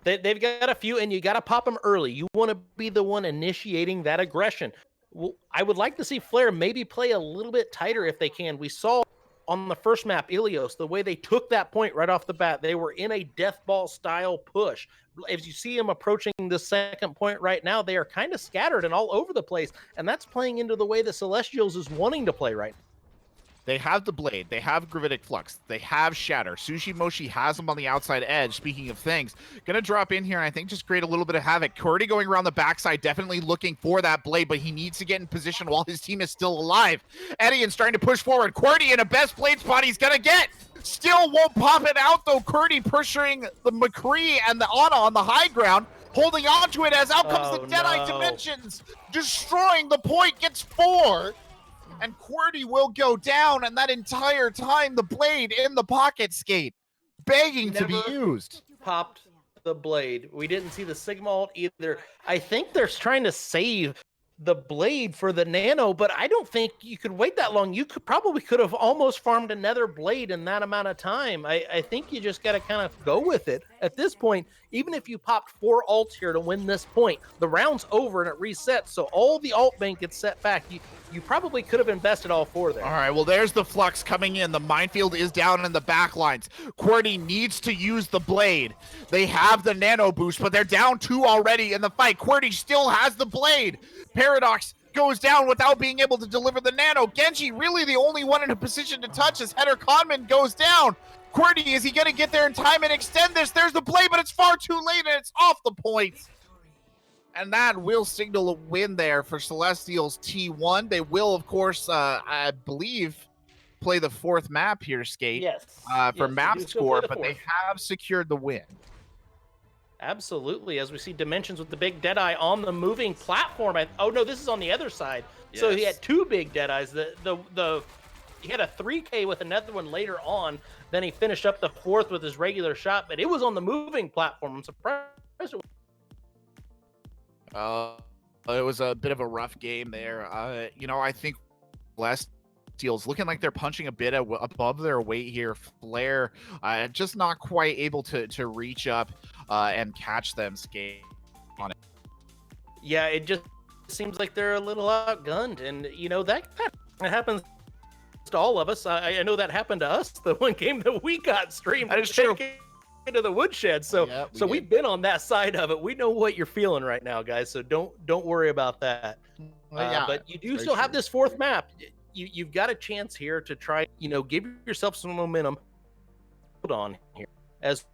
They've got a few, and you got to pop them early. You want to be the one initiating that aggression. Well, I would like to see Flare maybe play a little bit tighter if they can. We saw on the first map, Ilios, the way they took that point right off the bat. They were in a death ball style push. As you see them approaching the second point right now, they are kind of scattered and all over the place, and that's playing into the way the Celestials is wanting to play right now. They have the Blade. They have Gravitic Flux. They have Shatter. Sushi Mochi has them on the outside edge. Speaking of things, going to drop in here and I think just create a little bit of havoc. QWERTY going around the backside, definitely looking for that Blade, but he needs to get in position while his team is still alive. Etienne's trying to push forward. QWERTY in a best Blade spot he's going to get. Still won't pop it out though. QWERTY pressuring the McCree and the Ana on the high ground, holding on to it as out comes the Deadeye Dimensions. Destroying the point, gets 4. And QWERTY will go down, and that entire time, the Blade in the pocket, Skate, begging to be used. Popped the Blade. We didn't see the Sigma ult either. I think they're trying to save the Blade for the Nano, but I don't think you could wait that long. You could have almost farmed another Blade in that amount of time. I think you just got to kind of go with it. At this point, even if you popped 4 ults here to win this point, the round's over and it resets, so all the ult bank gets set back. You probably could have invested all 4 there. All right, well, there's the Flux coming in. The minefield is down in the back lines. QWERTY needs to use the Blade. They have the Nano boost, but they're down 2 already in the fight. QWERTY still has the Blade. Paradox goes down without being able to deliver the Nano. Genji really the only one in a position to touch as Header Conman goes down. QWERTY, is he going to get there in time and extend this? There's the Blade, but it's far too late, and it's off the point. And that will signal a win there for Celestials T1. They will, of course, I believe, play the 4th map here, Skate. Yes. For map score, but they have secured the win. Absolutely, as we see Dimensions with the big Deadeye on the moving platform. Oh no, this is on the other side. Yes. So he had 2 big Deadeyes. He had a 3K with another one later on. Then he finished up the 4th with his regular shot, but it was on the moving platform. I'm surprised. It was a bit of a rough game there. I think Celestials looking like they're punching a bit above their weight here. Flare just not quite able to reach up and catch them, Skate on it. Yeah, it just seems like they're a little outgunned, and that happens all of us. I know that happened to us the one game that we got streamed. That is true. Into the woodshed. So Yeah, we've been on that side of it. We know what you're feeling right now, guys. So don't worry about that. Yeah, but you do still have this fourth map. You've got a chance here to try, give yourself some momentum. Hold on here. As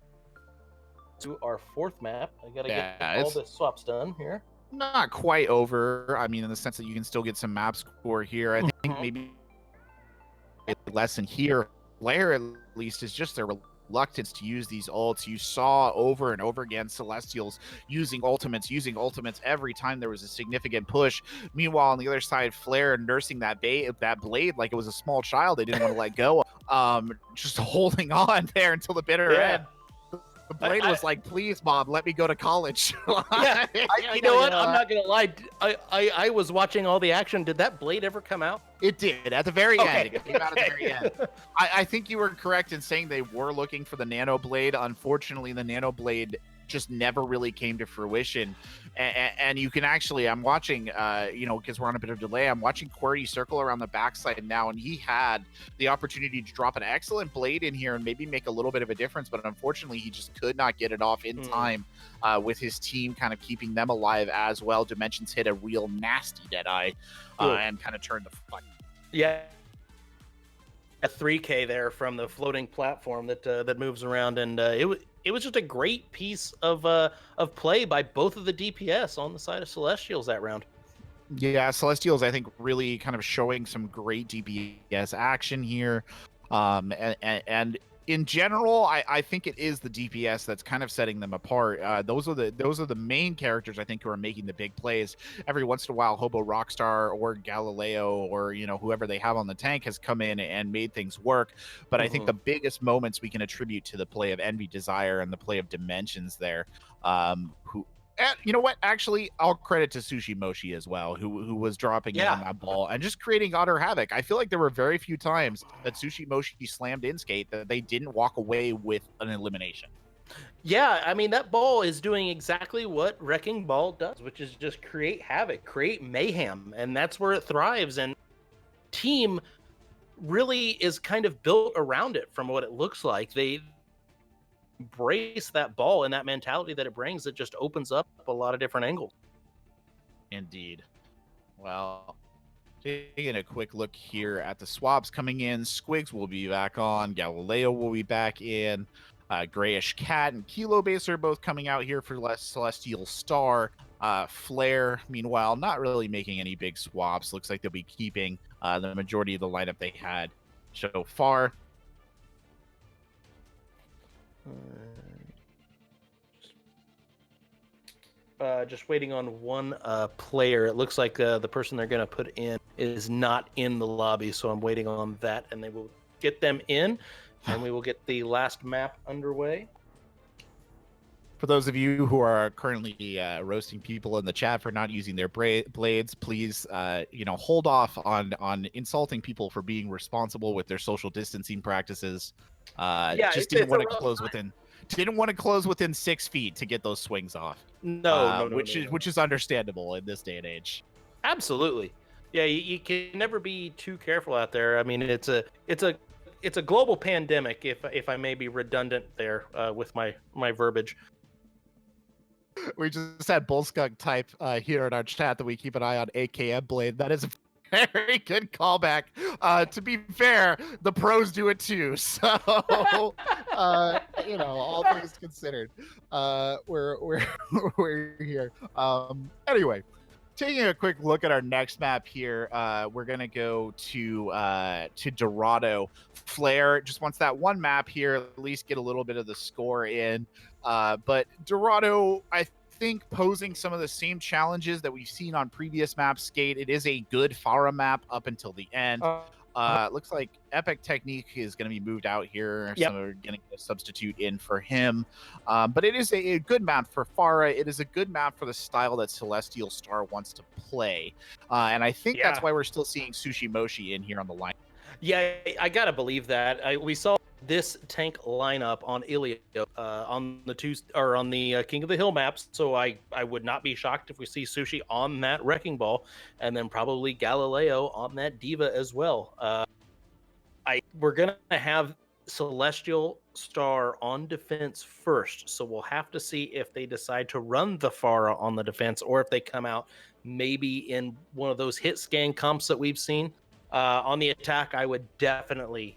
to our fourth map, I gotta get all the swaps done here. Not quite over. I mean, in the sense that you can still get some map score here. I think maybe lesson here, Flare at least, is just their reluctance to use these ults. You saw over and over again Celestials using ultimates every time there was a significant push. Meanwhile, on the other side, Flare nursing that blade like it was a small child they didn't want to let go. Just holding on there until the bitter end. The blade was like, please, Mom, let me go to college. You know what? I'm not going to lie. I was watching all the action. Did that blade ever come out? It did. At the very end. It came out at the very end. I think you were correct in saying they were looking for the Nano Blade. Unfortunately, the Nano Blade just never really came to fruition. And you can actually, I'm watching, because we're on a bit of delay, I'm watching QWERTY circle around the backside now, and he had the opportunity to drop an excellent blade in here and maybe make a little bit of a difference, but unfortunately, he just could not get it off in time with his team kind of keeping them alive as well. Dimensions hit a real nasty Deadeye and kind of turned the fight. Yeah. A 3K there from the floating platform that moves around, and it was just a great piece of play by both of the DPS on the side of Celestials that round. Yeah, Celestials, I think, really kind of showing some great DPS action here, and in general, I think it is the DPS that's kind of setting them apart. Those are the main characters, I think, who are making the big plays. Every once in a while, Hobo Rockstar or Galileo or whoever they have on the tank has come in and made things work. But I think the biggest moments we can attribute to the play of Envy Desire and the play of Dimensions there, who. And you know what? Actually, I'll credit to Sushi Moshi as well, who was dropping in on that ball and just creating utter havoc. I feel like there were very few times that Sushi Moshi slammed in Skate that they didn't walk away with an elimination. Yeah, I mean, that ball is doing exactly what Wrecking Ball does, which is just create havoc, create mayhem, and that's where it thrives. And team really is kind of built around it from what it looks like. They embrace that ball and that mentality that it brings. It just opens up a lot of different angles. Indeed. Well, taking a quick look here at the swaps coming in. Squigs will be back on. Galileo will be back in. Grayish Cat and Kilo Base are both coming out here for Celestial Star. Flare, meanwhile, not really making any big swaps. Looks like they'll be keeping the majority of the lineup they had so far. Just waiting on one player. It looks like the person they're going to put in is not in the lobby, so I'm waiting on that, and they will get them in, and we will get the last map underway. For those of you who are currently roasting people in the chat for not using their blades, please, hold off on insulting people for being responsible with their social distancing practices. Just didn't want to close within 6 feet to get those swings off. Which is understandable in this day and age. Absolutely. Yeah, you can never be too careful out there. I mean, it's a global pandemic, if I may be redundant there with my verbiage. We just had Bullskunk type here in our chat that we keep an eye on AKM Blade. That is a very good callback. To be fair, the pros do it too. So, all things considered, we're here. Anyway, taking a quick look at our next map here, we're gonna go to Dorado. Flare just wants that one map here, at least get a little bit of the score in. But Dorado, I think, posing some of the same challenges that we've seen on previous maps. Skate, it is a good Pharah map up until the end. Looks like Epic Technique is going to be moved out here, so we're getting a substitute in for him. But it is a good map for Pharah. It is a good map for the style that Celestial Star wants to play. And I think that's why we're still seeing Sushi Moshi in here on the line. Yeah, I gotta believe that. We saw this tank lineup on Ilio on the King of the Hill maps, so I would not be shocked if we see Sushi on that Wrecking Ball, and then probably Galileo on that Diva as well. We're gonna have Celestial Star on defense first, so we'll have to see if they decide to run the Pharah on the defense, or if they come out maybe in one of those hit scan comps that we've seen. On the attack, I would definitely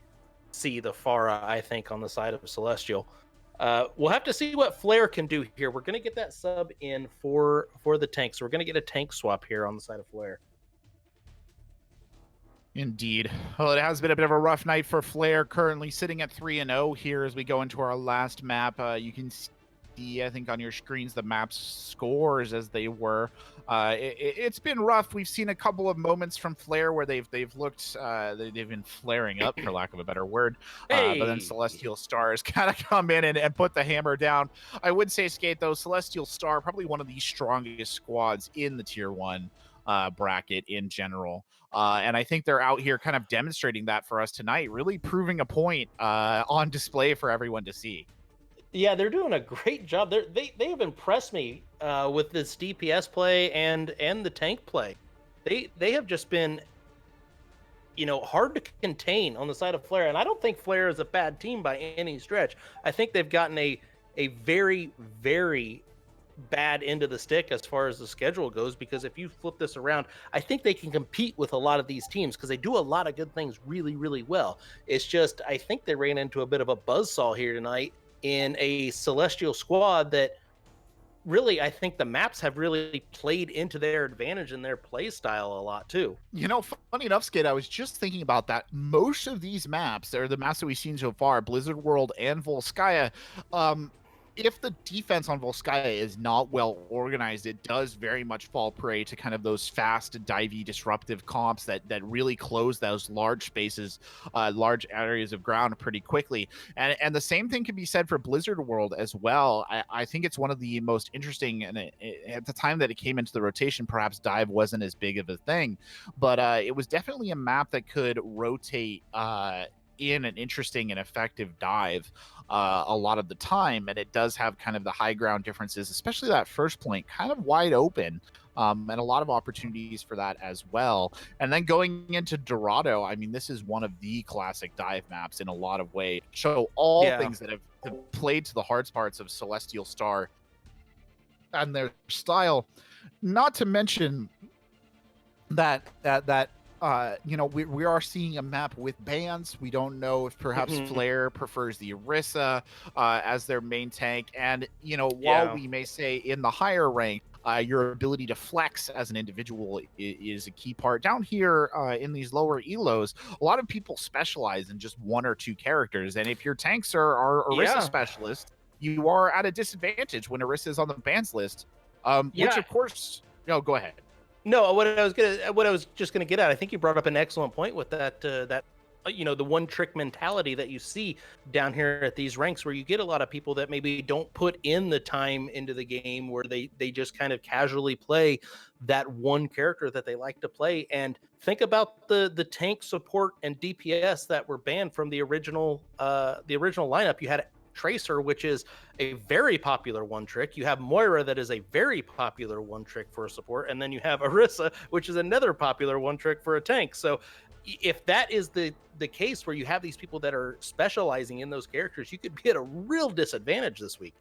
see the Pharah, I think, on the side of Celestial. We'll have to see what Flare can do here. We're gonna get that sub in for the tank, so we're gonna get a tank swap here on the side of Flare. Indeed. Well, it has been a bit of a rough night for Flare, currently sitting at 3-0 here as we go into our last map. You can see, I think, on your screens the map's scores as they were. It's been rough. We've seen a couple of moments from Flare where they've looked, they've been flaring up, for lack of a better word. But then Celestial Star has kind of come in and put the hammer down. I would say, Skate, though, Celestial Star, probably one of the strongest squads in the Tier 1 bracket in general. And I think they're out here kind of demonstrating that for us tonight, really proving a point on display for everyone to see. Yeah, they're doing a great job. They have impressed me with this DPS play and the tank play. They have just been, hard to contain on the side of Flare. And I don't think Flare is a bad team by any stretch. I think they've gotten a very, very bad end of the stick as far as the schedule goes, because if you flip this around, I think they can compete with a lot of these teams because they do a lot of good things really, really well. It's just, I think they ran into a bit of a buzzsaw here tonight in a Celestial squad that really, I think the maps have really played into their advantage in their play style a lot too. Funny enough, Skid, I was just thinking about that. Most of these maps, or the maps that we've seen so far, Blizzard World and Volskaya, if the defense on Volskaya is not well organized, it does very much fall prey to kind of those fast, divey, disruptive comps that really close those large spaces, large areas of ground pretty quickly. And the same thing can be said for Blizzard World as well. I think it's one of the most interesting, and at the time that it came into the rotation, perhaps dive wasn't as big of a thing, but it was definitely a map that could rotate in an interesting and effective dive a lot of the time, and it does have kind of the high ground differences, especially that first point kind of wide open, and a lot of opportunities for that as well. And then going into Dorado, I mean, this is one of the classic dive maps in a lot of ways. Show all things that have played to the hard parts of Celestial Star and their style, not to mention that we are seeing a map with bans. We don't know if perhaps Flare prefers the Orisa as their main tank. And, while we may say in the higher rank, your ability to flex as an individual is a key part. Down here in these lower elos, a lot of people specialize in just one or two characters. And if your tanks are Orisa specialists, you are at a disadvantage when Orisa is on the bans list, which of course, go ahead. No, what I was just gonna get at, I think you brought up an excellent point with that. The one trick mentality that you see down here at these ranks, where you get a lot of people that maybe don't put in the time into the game, where they just kind of casually play that one character that they like to play. And think about the tank support and DPS that were banned from the original lineup. You had Tracer, which is a very popular one trick. You have Moira, that is a very popular one trick for a support, and then you have Orisa, which is another popular one trick for a tank. So if that is the case, where you have these people that are specializing in those characters, you could be at a real disadvantage this week.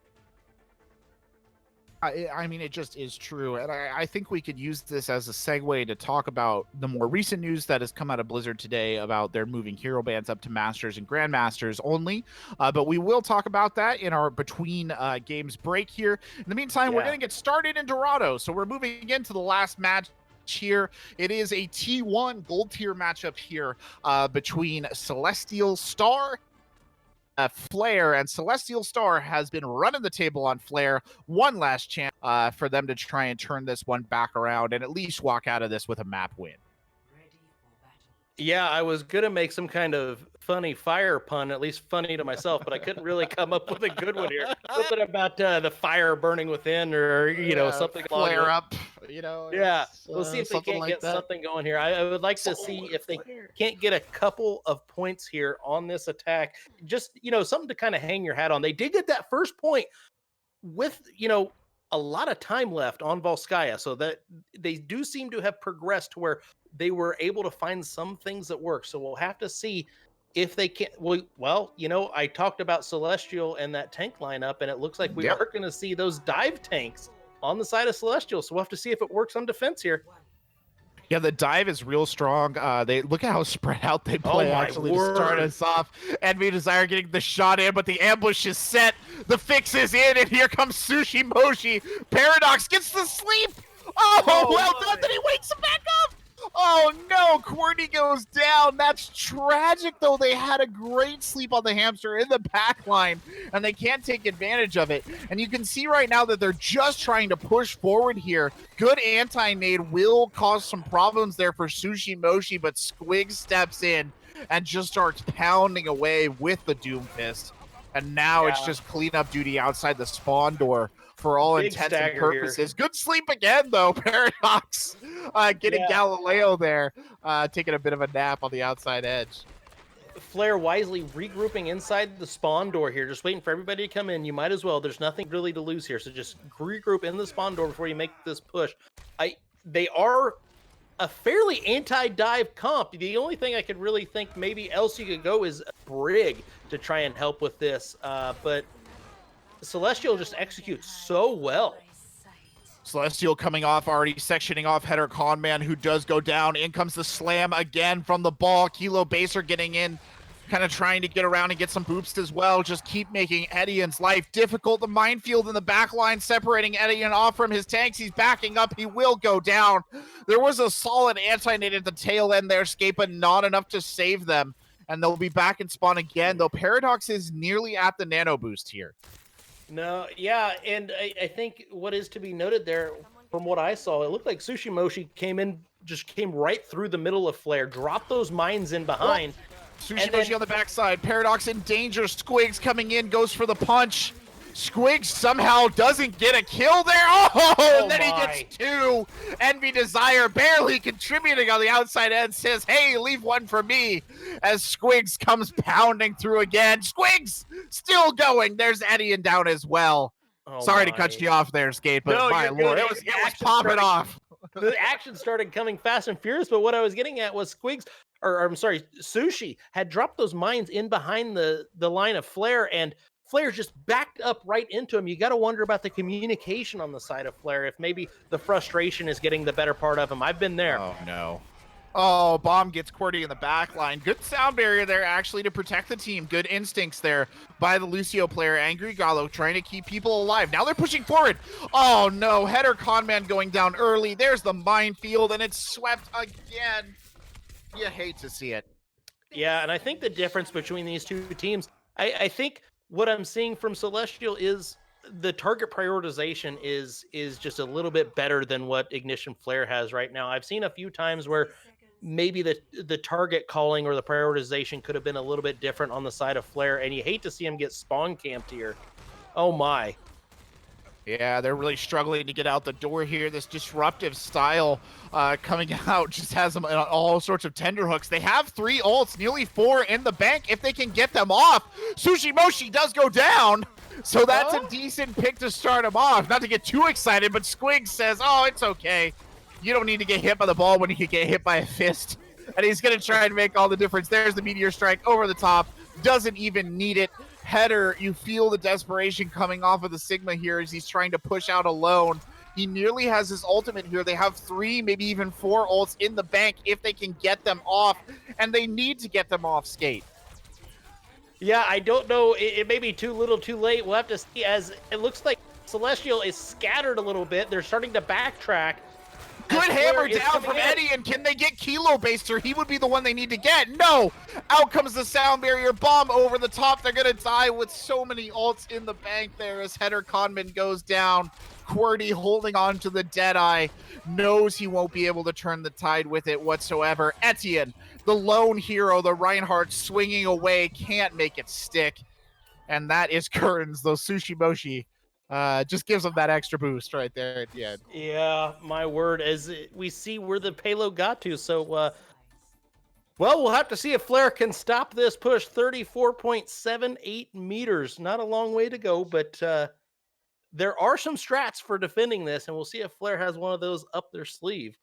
I mean, it just is true. And I think we could use this as a segue to talk about the more recent news that has come out of Blizzard today about their moving hero bands up to Masters and Grandmasters only. But we will talk about that in our between games break here. In the meantime, we're going to get started in Dorado. So we're moving into the last match here. It is a T1 gold tier matchup here between Celestial Star, Flare, and Celestial Star has been running the table on Flare. One last chance for them to try and turn this one back around and at least walk out of this with a map win. Yeah, I was gonna make some kind of funny fire pun, at least funny to myself, but I couldn't really come up with a good one here. Something about the fire burning within, or something. Flare up, Yeah, we'll see if they can't get something going here. I would like to see if they can't get a couple of points here on this attack. Just something to kind of hang your hat on. They did get that first point with a lot of time left on Volskaya, so that they do seem to have progressed to where they were able to find some things that work. So we'll have to see if they can't, well, I talked about Celestial and that tank lineup, and it looks like we Yep. are going to see those dive tanks on the side of Celestial. So we'll have to see if it works on defense here. Yeah, the dive is real strong. They look at how spread out they Oh play my actually to start word. us off. Envy Desire getting the shot in, but the ambush is set. The fix is in, and here comes Sushi Moshi. Paradox gets the sleep. Oh, Oh well my. done. Then he wakes him back up. Oh no, Qwerty goes down. That's tragic, though. They had a great sleep on the hamster in the back line, and they can't take advantage of it. And you can see right now that they're just trying to push forward here. Good anti-nade will cause some problems there for Sushi Moshi, but Squig steps in and just starts pounding away with the Doom Fist. And now it's Yeah. just cleanup duty outside the spawn door for all Big intents and stagger here. purposes. Good sleep again, though. Paradox getting Yeah. Galileo there, taking a bit of a nap on the outside edge. Flare wisely regrouping inside the spawn door here, just waiting for everybody to come in. You might as well. There's nothing really to lose here, so just regroup in the spawn door before you make this push. They are a fairly anti-dive comp. The only thing I could really think maybe else you could go is Brig to try and help with this, but Celestial just executes so well. Celestial coming off, already sectioning off Header Conman, who does go down. In comes the slam again from the ball. Kilo Baser getting in, kind of trying to get around and get some boosts as well. Just keep making Edian's life difficult. The minefield in the back line separating Edian off from his tanks. He's backing up. He will go down. There was a solid anti-nade at the tail end there, Skate, but not enough to save them. And they'll be back in spawn again, though Paradox is nearly at the nano boost here. No, yeah, and I think what is to be noted there, from what I saw, it looked like Sushi Moshi just came right through the middle of Flare, dropped those mines in behind. Sushi Moshi on the backside. Paradox in danger. Squigs coming in, goes for the punch. Squigs somehow doesn't get a kill there. Oh, and then he gets two. Envy Desire barely contributing on the outside end says, hey, leave one for me. As Squigs comes pounding through again. Squigs still going. There's Edian down as well. Oh Sorry to cut you off there, Skate, but No, my you're lord, good. it was popping off. The action started coming fast and furious, but what I was getting at was Sushi had dropped those mines in behind the line of Flare, and Flare's just backed up right into him. You got to wonder about the communication on the side of Flare, if maybe the frustration is getting the better part of him. I've been there. Oh, no. Oh, Bomb gets Qwerty in the back line. Good sound barrier there, actually, to protect the team. Good instincts there by the Lucio player. Angry Gallo trying to keep people alive. Now they're pushing forward. Oh, no. Header Conman going down early. There's the minefield, and it's swept again. You hate to see it. Yeah, and I think the difference between these two teams, I think what I'm seeing from Celestial is the target prioritization is just a little bit better than what Ignition Flare has right now. I've seen a few times where maybe the target calling or the prioritization could have been a little bit different on the side of Flare, and you hate to see him get spawn camped here. Oh my. Yeah, they're really struggling to get out the door here. This disruptive style coming out just has them on all sorts of tender hooks. They have 3 ults, nearly 4 in the bank if they can get them off. Sushi Moshi does go down, so that's a decent pick to start him off. Not to get too excited, but Squig says, oh, it's okay. You don't need to get hit by the ball when you can get hit by a fist. And he's going to try and make all the difference. There's the Meteor Strike over the top. Doesn't even need it. Header, you feel the desperation coming off of the Sigma here as he's trying to push out alone. He nearly has his ultimate here. They have 3, maybe even 4 ults in the bank if they can get them off. And they need to get them off, Skate. Yeah, I don't know. It may be too little too late. We'll have to see, as it looks like Celestial is scattered a little bit. They're starting to backtrack. Good hammer down from Eddie, and can they get Kilo Baster? He would be the one they need to get. No! Out comes the sound barrier. Bomb over the top. They're going to die with so many ults in the bank there as Header Conman goes down. Qwerty holding on to the Deadeye. Knows he won't be able to turn the tide with it whatsoever. Etienne, the lone hero, the Reinhardt swinging away, can't make it stick. And that is curtains, though Sushi Moshi just gives them that extra boost right there at the end. Yeah, my word, as we see where the payload got to. So, well, we'll have to see if Flare can stop this push. 34.78 meters. Not a long way to go, but there are some strats for defending this, and we'll see if Flare has one of those up their sleeve.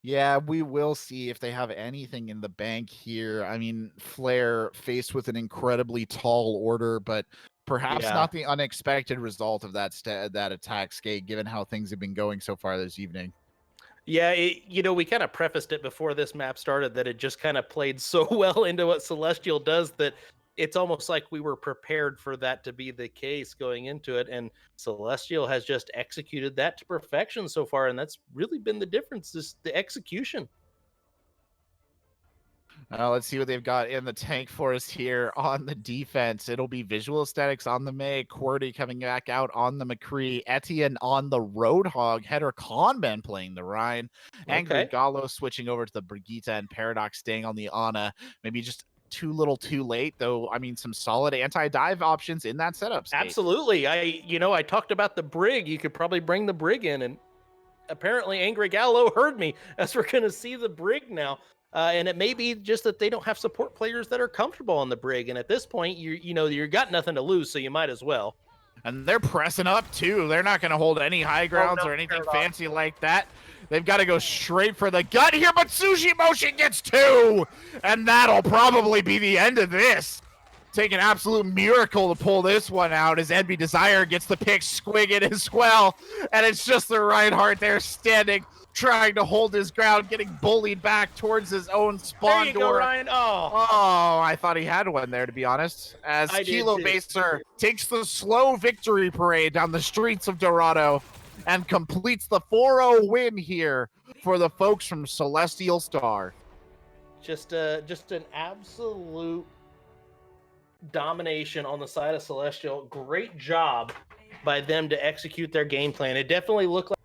Yeah, we will see if they have anything in the bank here. I mean, Flair faced with an incredibly tall order, but perhaps Yeah. not the unexpected result of that attack, Skate, given how things have been going so far this evening. Yeah, we kind of prefaced it before this map started that it just kind of played so well into what Celestial does that it's almost like we were prepared for that to be the case going into it. And Celestial has just executed that to perfection so far. And that's really been the difference, is the execution. Let's see what they've got in the tank for us here on the defense. It'll be Visual Aesthetics on the May, QWERTY coming back out on the McCree, Etienne on the Roadhog, Header Conman playing the Rhine, Angry Okay. Gallo switching over to the Brigitte, and Paradox staying on the Ana. Maybe just too little too late, though. I mean, some solid anti-dive options in that setup state. Absolutely. I talked about the Brig. You could probably bring the Brig in, and apparently Angry Gallo heard me, as we're going to see the Brig now. And it may be just that they don't have support players that are comfortable on the Brig. And at this point, you got nothing to lose, so you might as well. And they're pressing up too. They're not going to hold any high grounds or anything fancy like that. They've got to go straight for the gut here, but Sushi Motion gets 2, and that'll probably be the end of this. Take an absolute miracle to pull this one out as Envy Desire gets the pick Squig in as well, and it's just the Reinhardt there standing, trying to hold his ground, getting bullied back towards his own spawn There you door. go, Ryan. Oh, I thought he had one there, to be honest. As Kilo Baser takes the slow victory parade down the streets of Dorado and completes the 4-0 win here for the folks from Celestial Star. Just an absolute domination on the side of Celestial. Great job by them to execute their game plan. It definitely looked like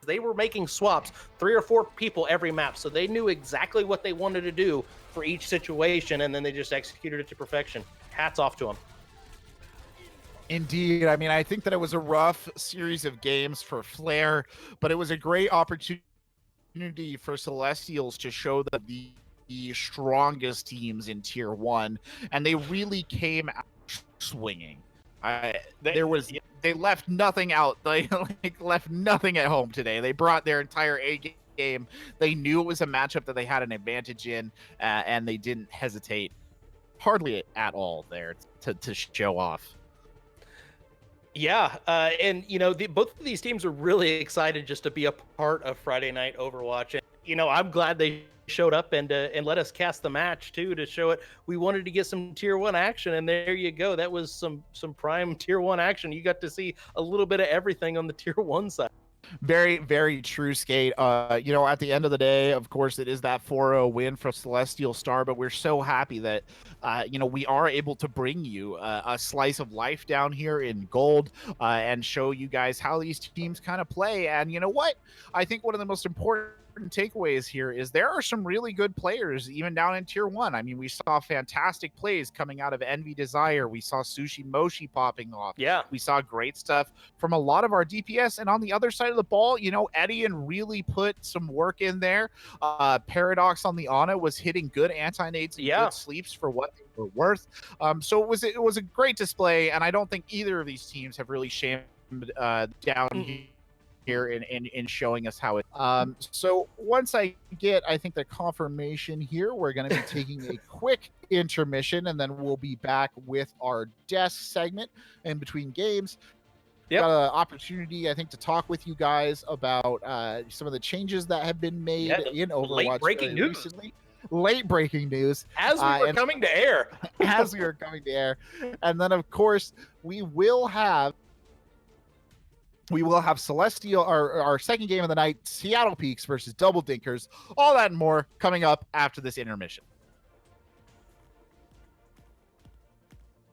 they were making swaps, 3 or 4 people every map, so they knew exactly what they wanted to do for each situation, and then they just executed it to perfection. Hats off to them. Indeed. I mean, I think that it was a rough series of games for Flair, but it was a great opportunity for Celestials to show that the strongest teams in Tier 1, and they really came out swinging. They left nothing out. They left nothing at home today. They brought their entire A game. They knew it was a matchup that they had an advantage in, and they didn't hesitate hardly at all there to show off. Yeah, and both of these teams are really excited just to be a part of Friday Night Overwatch, and I'm glad they showed up and let us cast the match too to show it. We wanted to get some Tier 1 action, and there you go. That was some prime Tier 1 action. You got to see a little bit of everything on the Tier 1 side. Very, very true, Skate. At the end of the day, of course, it is that 4-0 win for Celestial Star, but we're so happy that, we are able to bring you a slice of life down here in gold and show you guys how these teams kind of play. And you know what? I think one of the most important takeaways here is there are some really good players even down in Tier 1. I mean, we saw fantastic plays coming out of Envy Desire. We saw Sushi Moshi popping off. Yeah. We saw great stuff from a lot of our DPS. And on the other side of the ball, Etienne really put some work in there. Paradox on the Ana was hitting good anti-nades and good sleeps for what they were worth. So it was a great display, and I don't think either of these teams have really shamed down here in showing us how it so once I think the confirmation here, we're going to be taking a quick intermission, and then we'll be back with our desk segment in between games. Got an opportunity, I think, to talk with you guys about some of the changes that have been made in Overwatch late breaking news recently. Late breaking news as we were coming to air. As we were coming to air, and then of course we will have Celestial, our second game of the night, Seattle Peaks versus Double Dinkers. All that and more coming up after this intermission.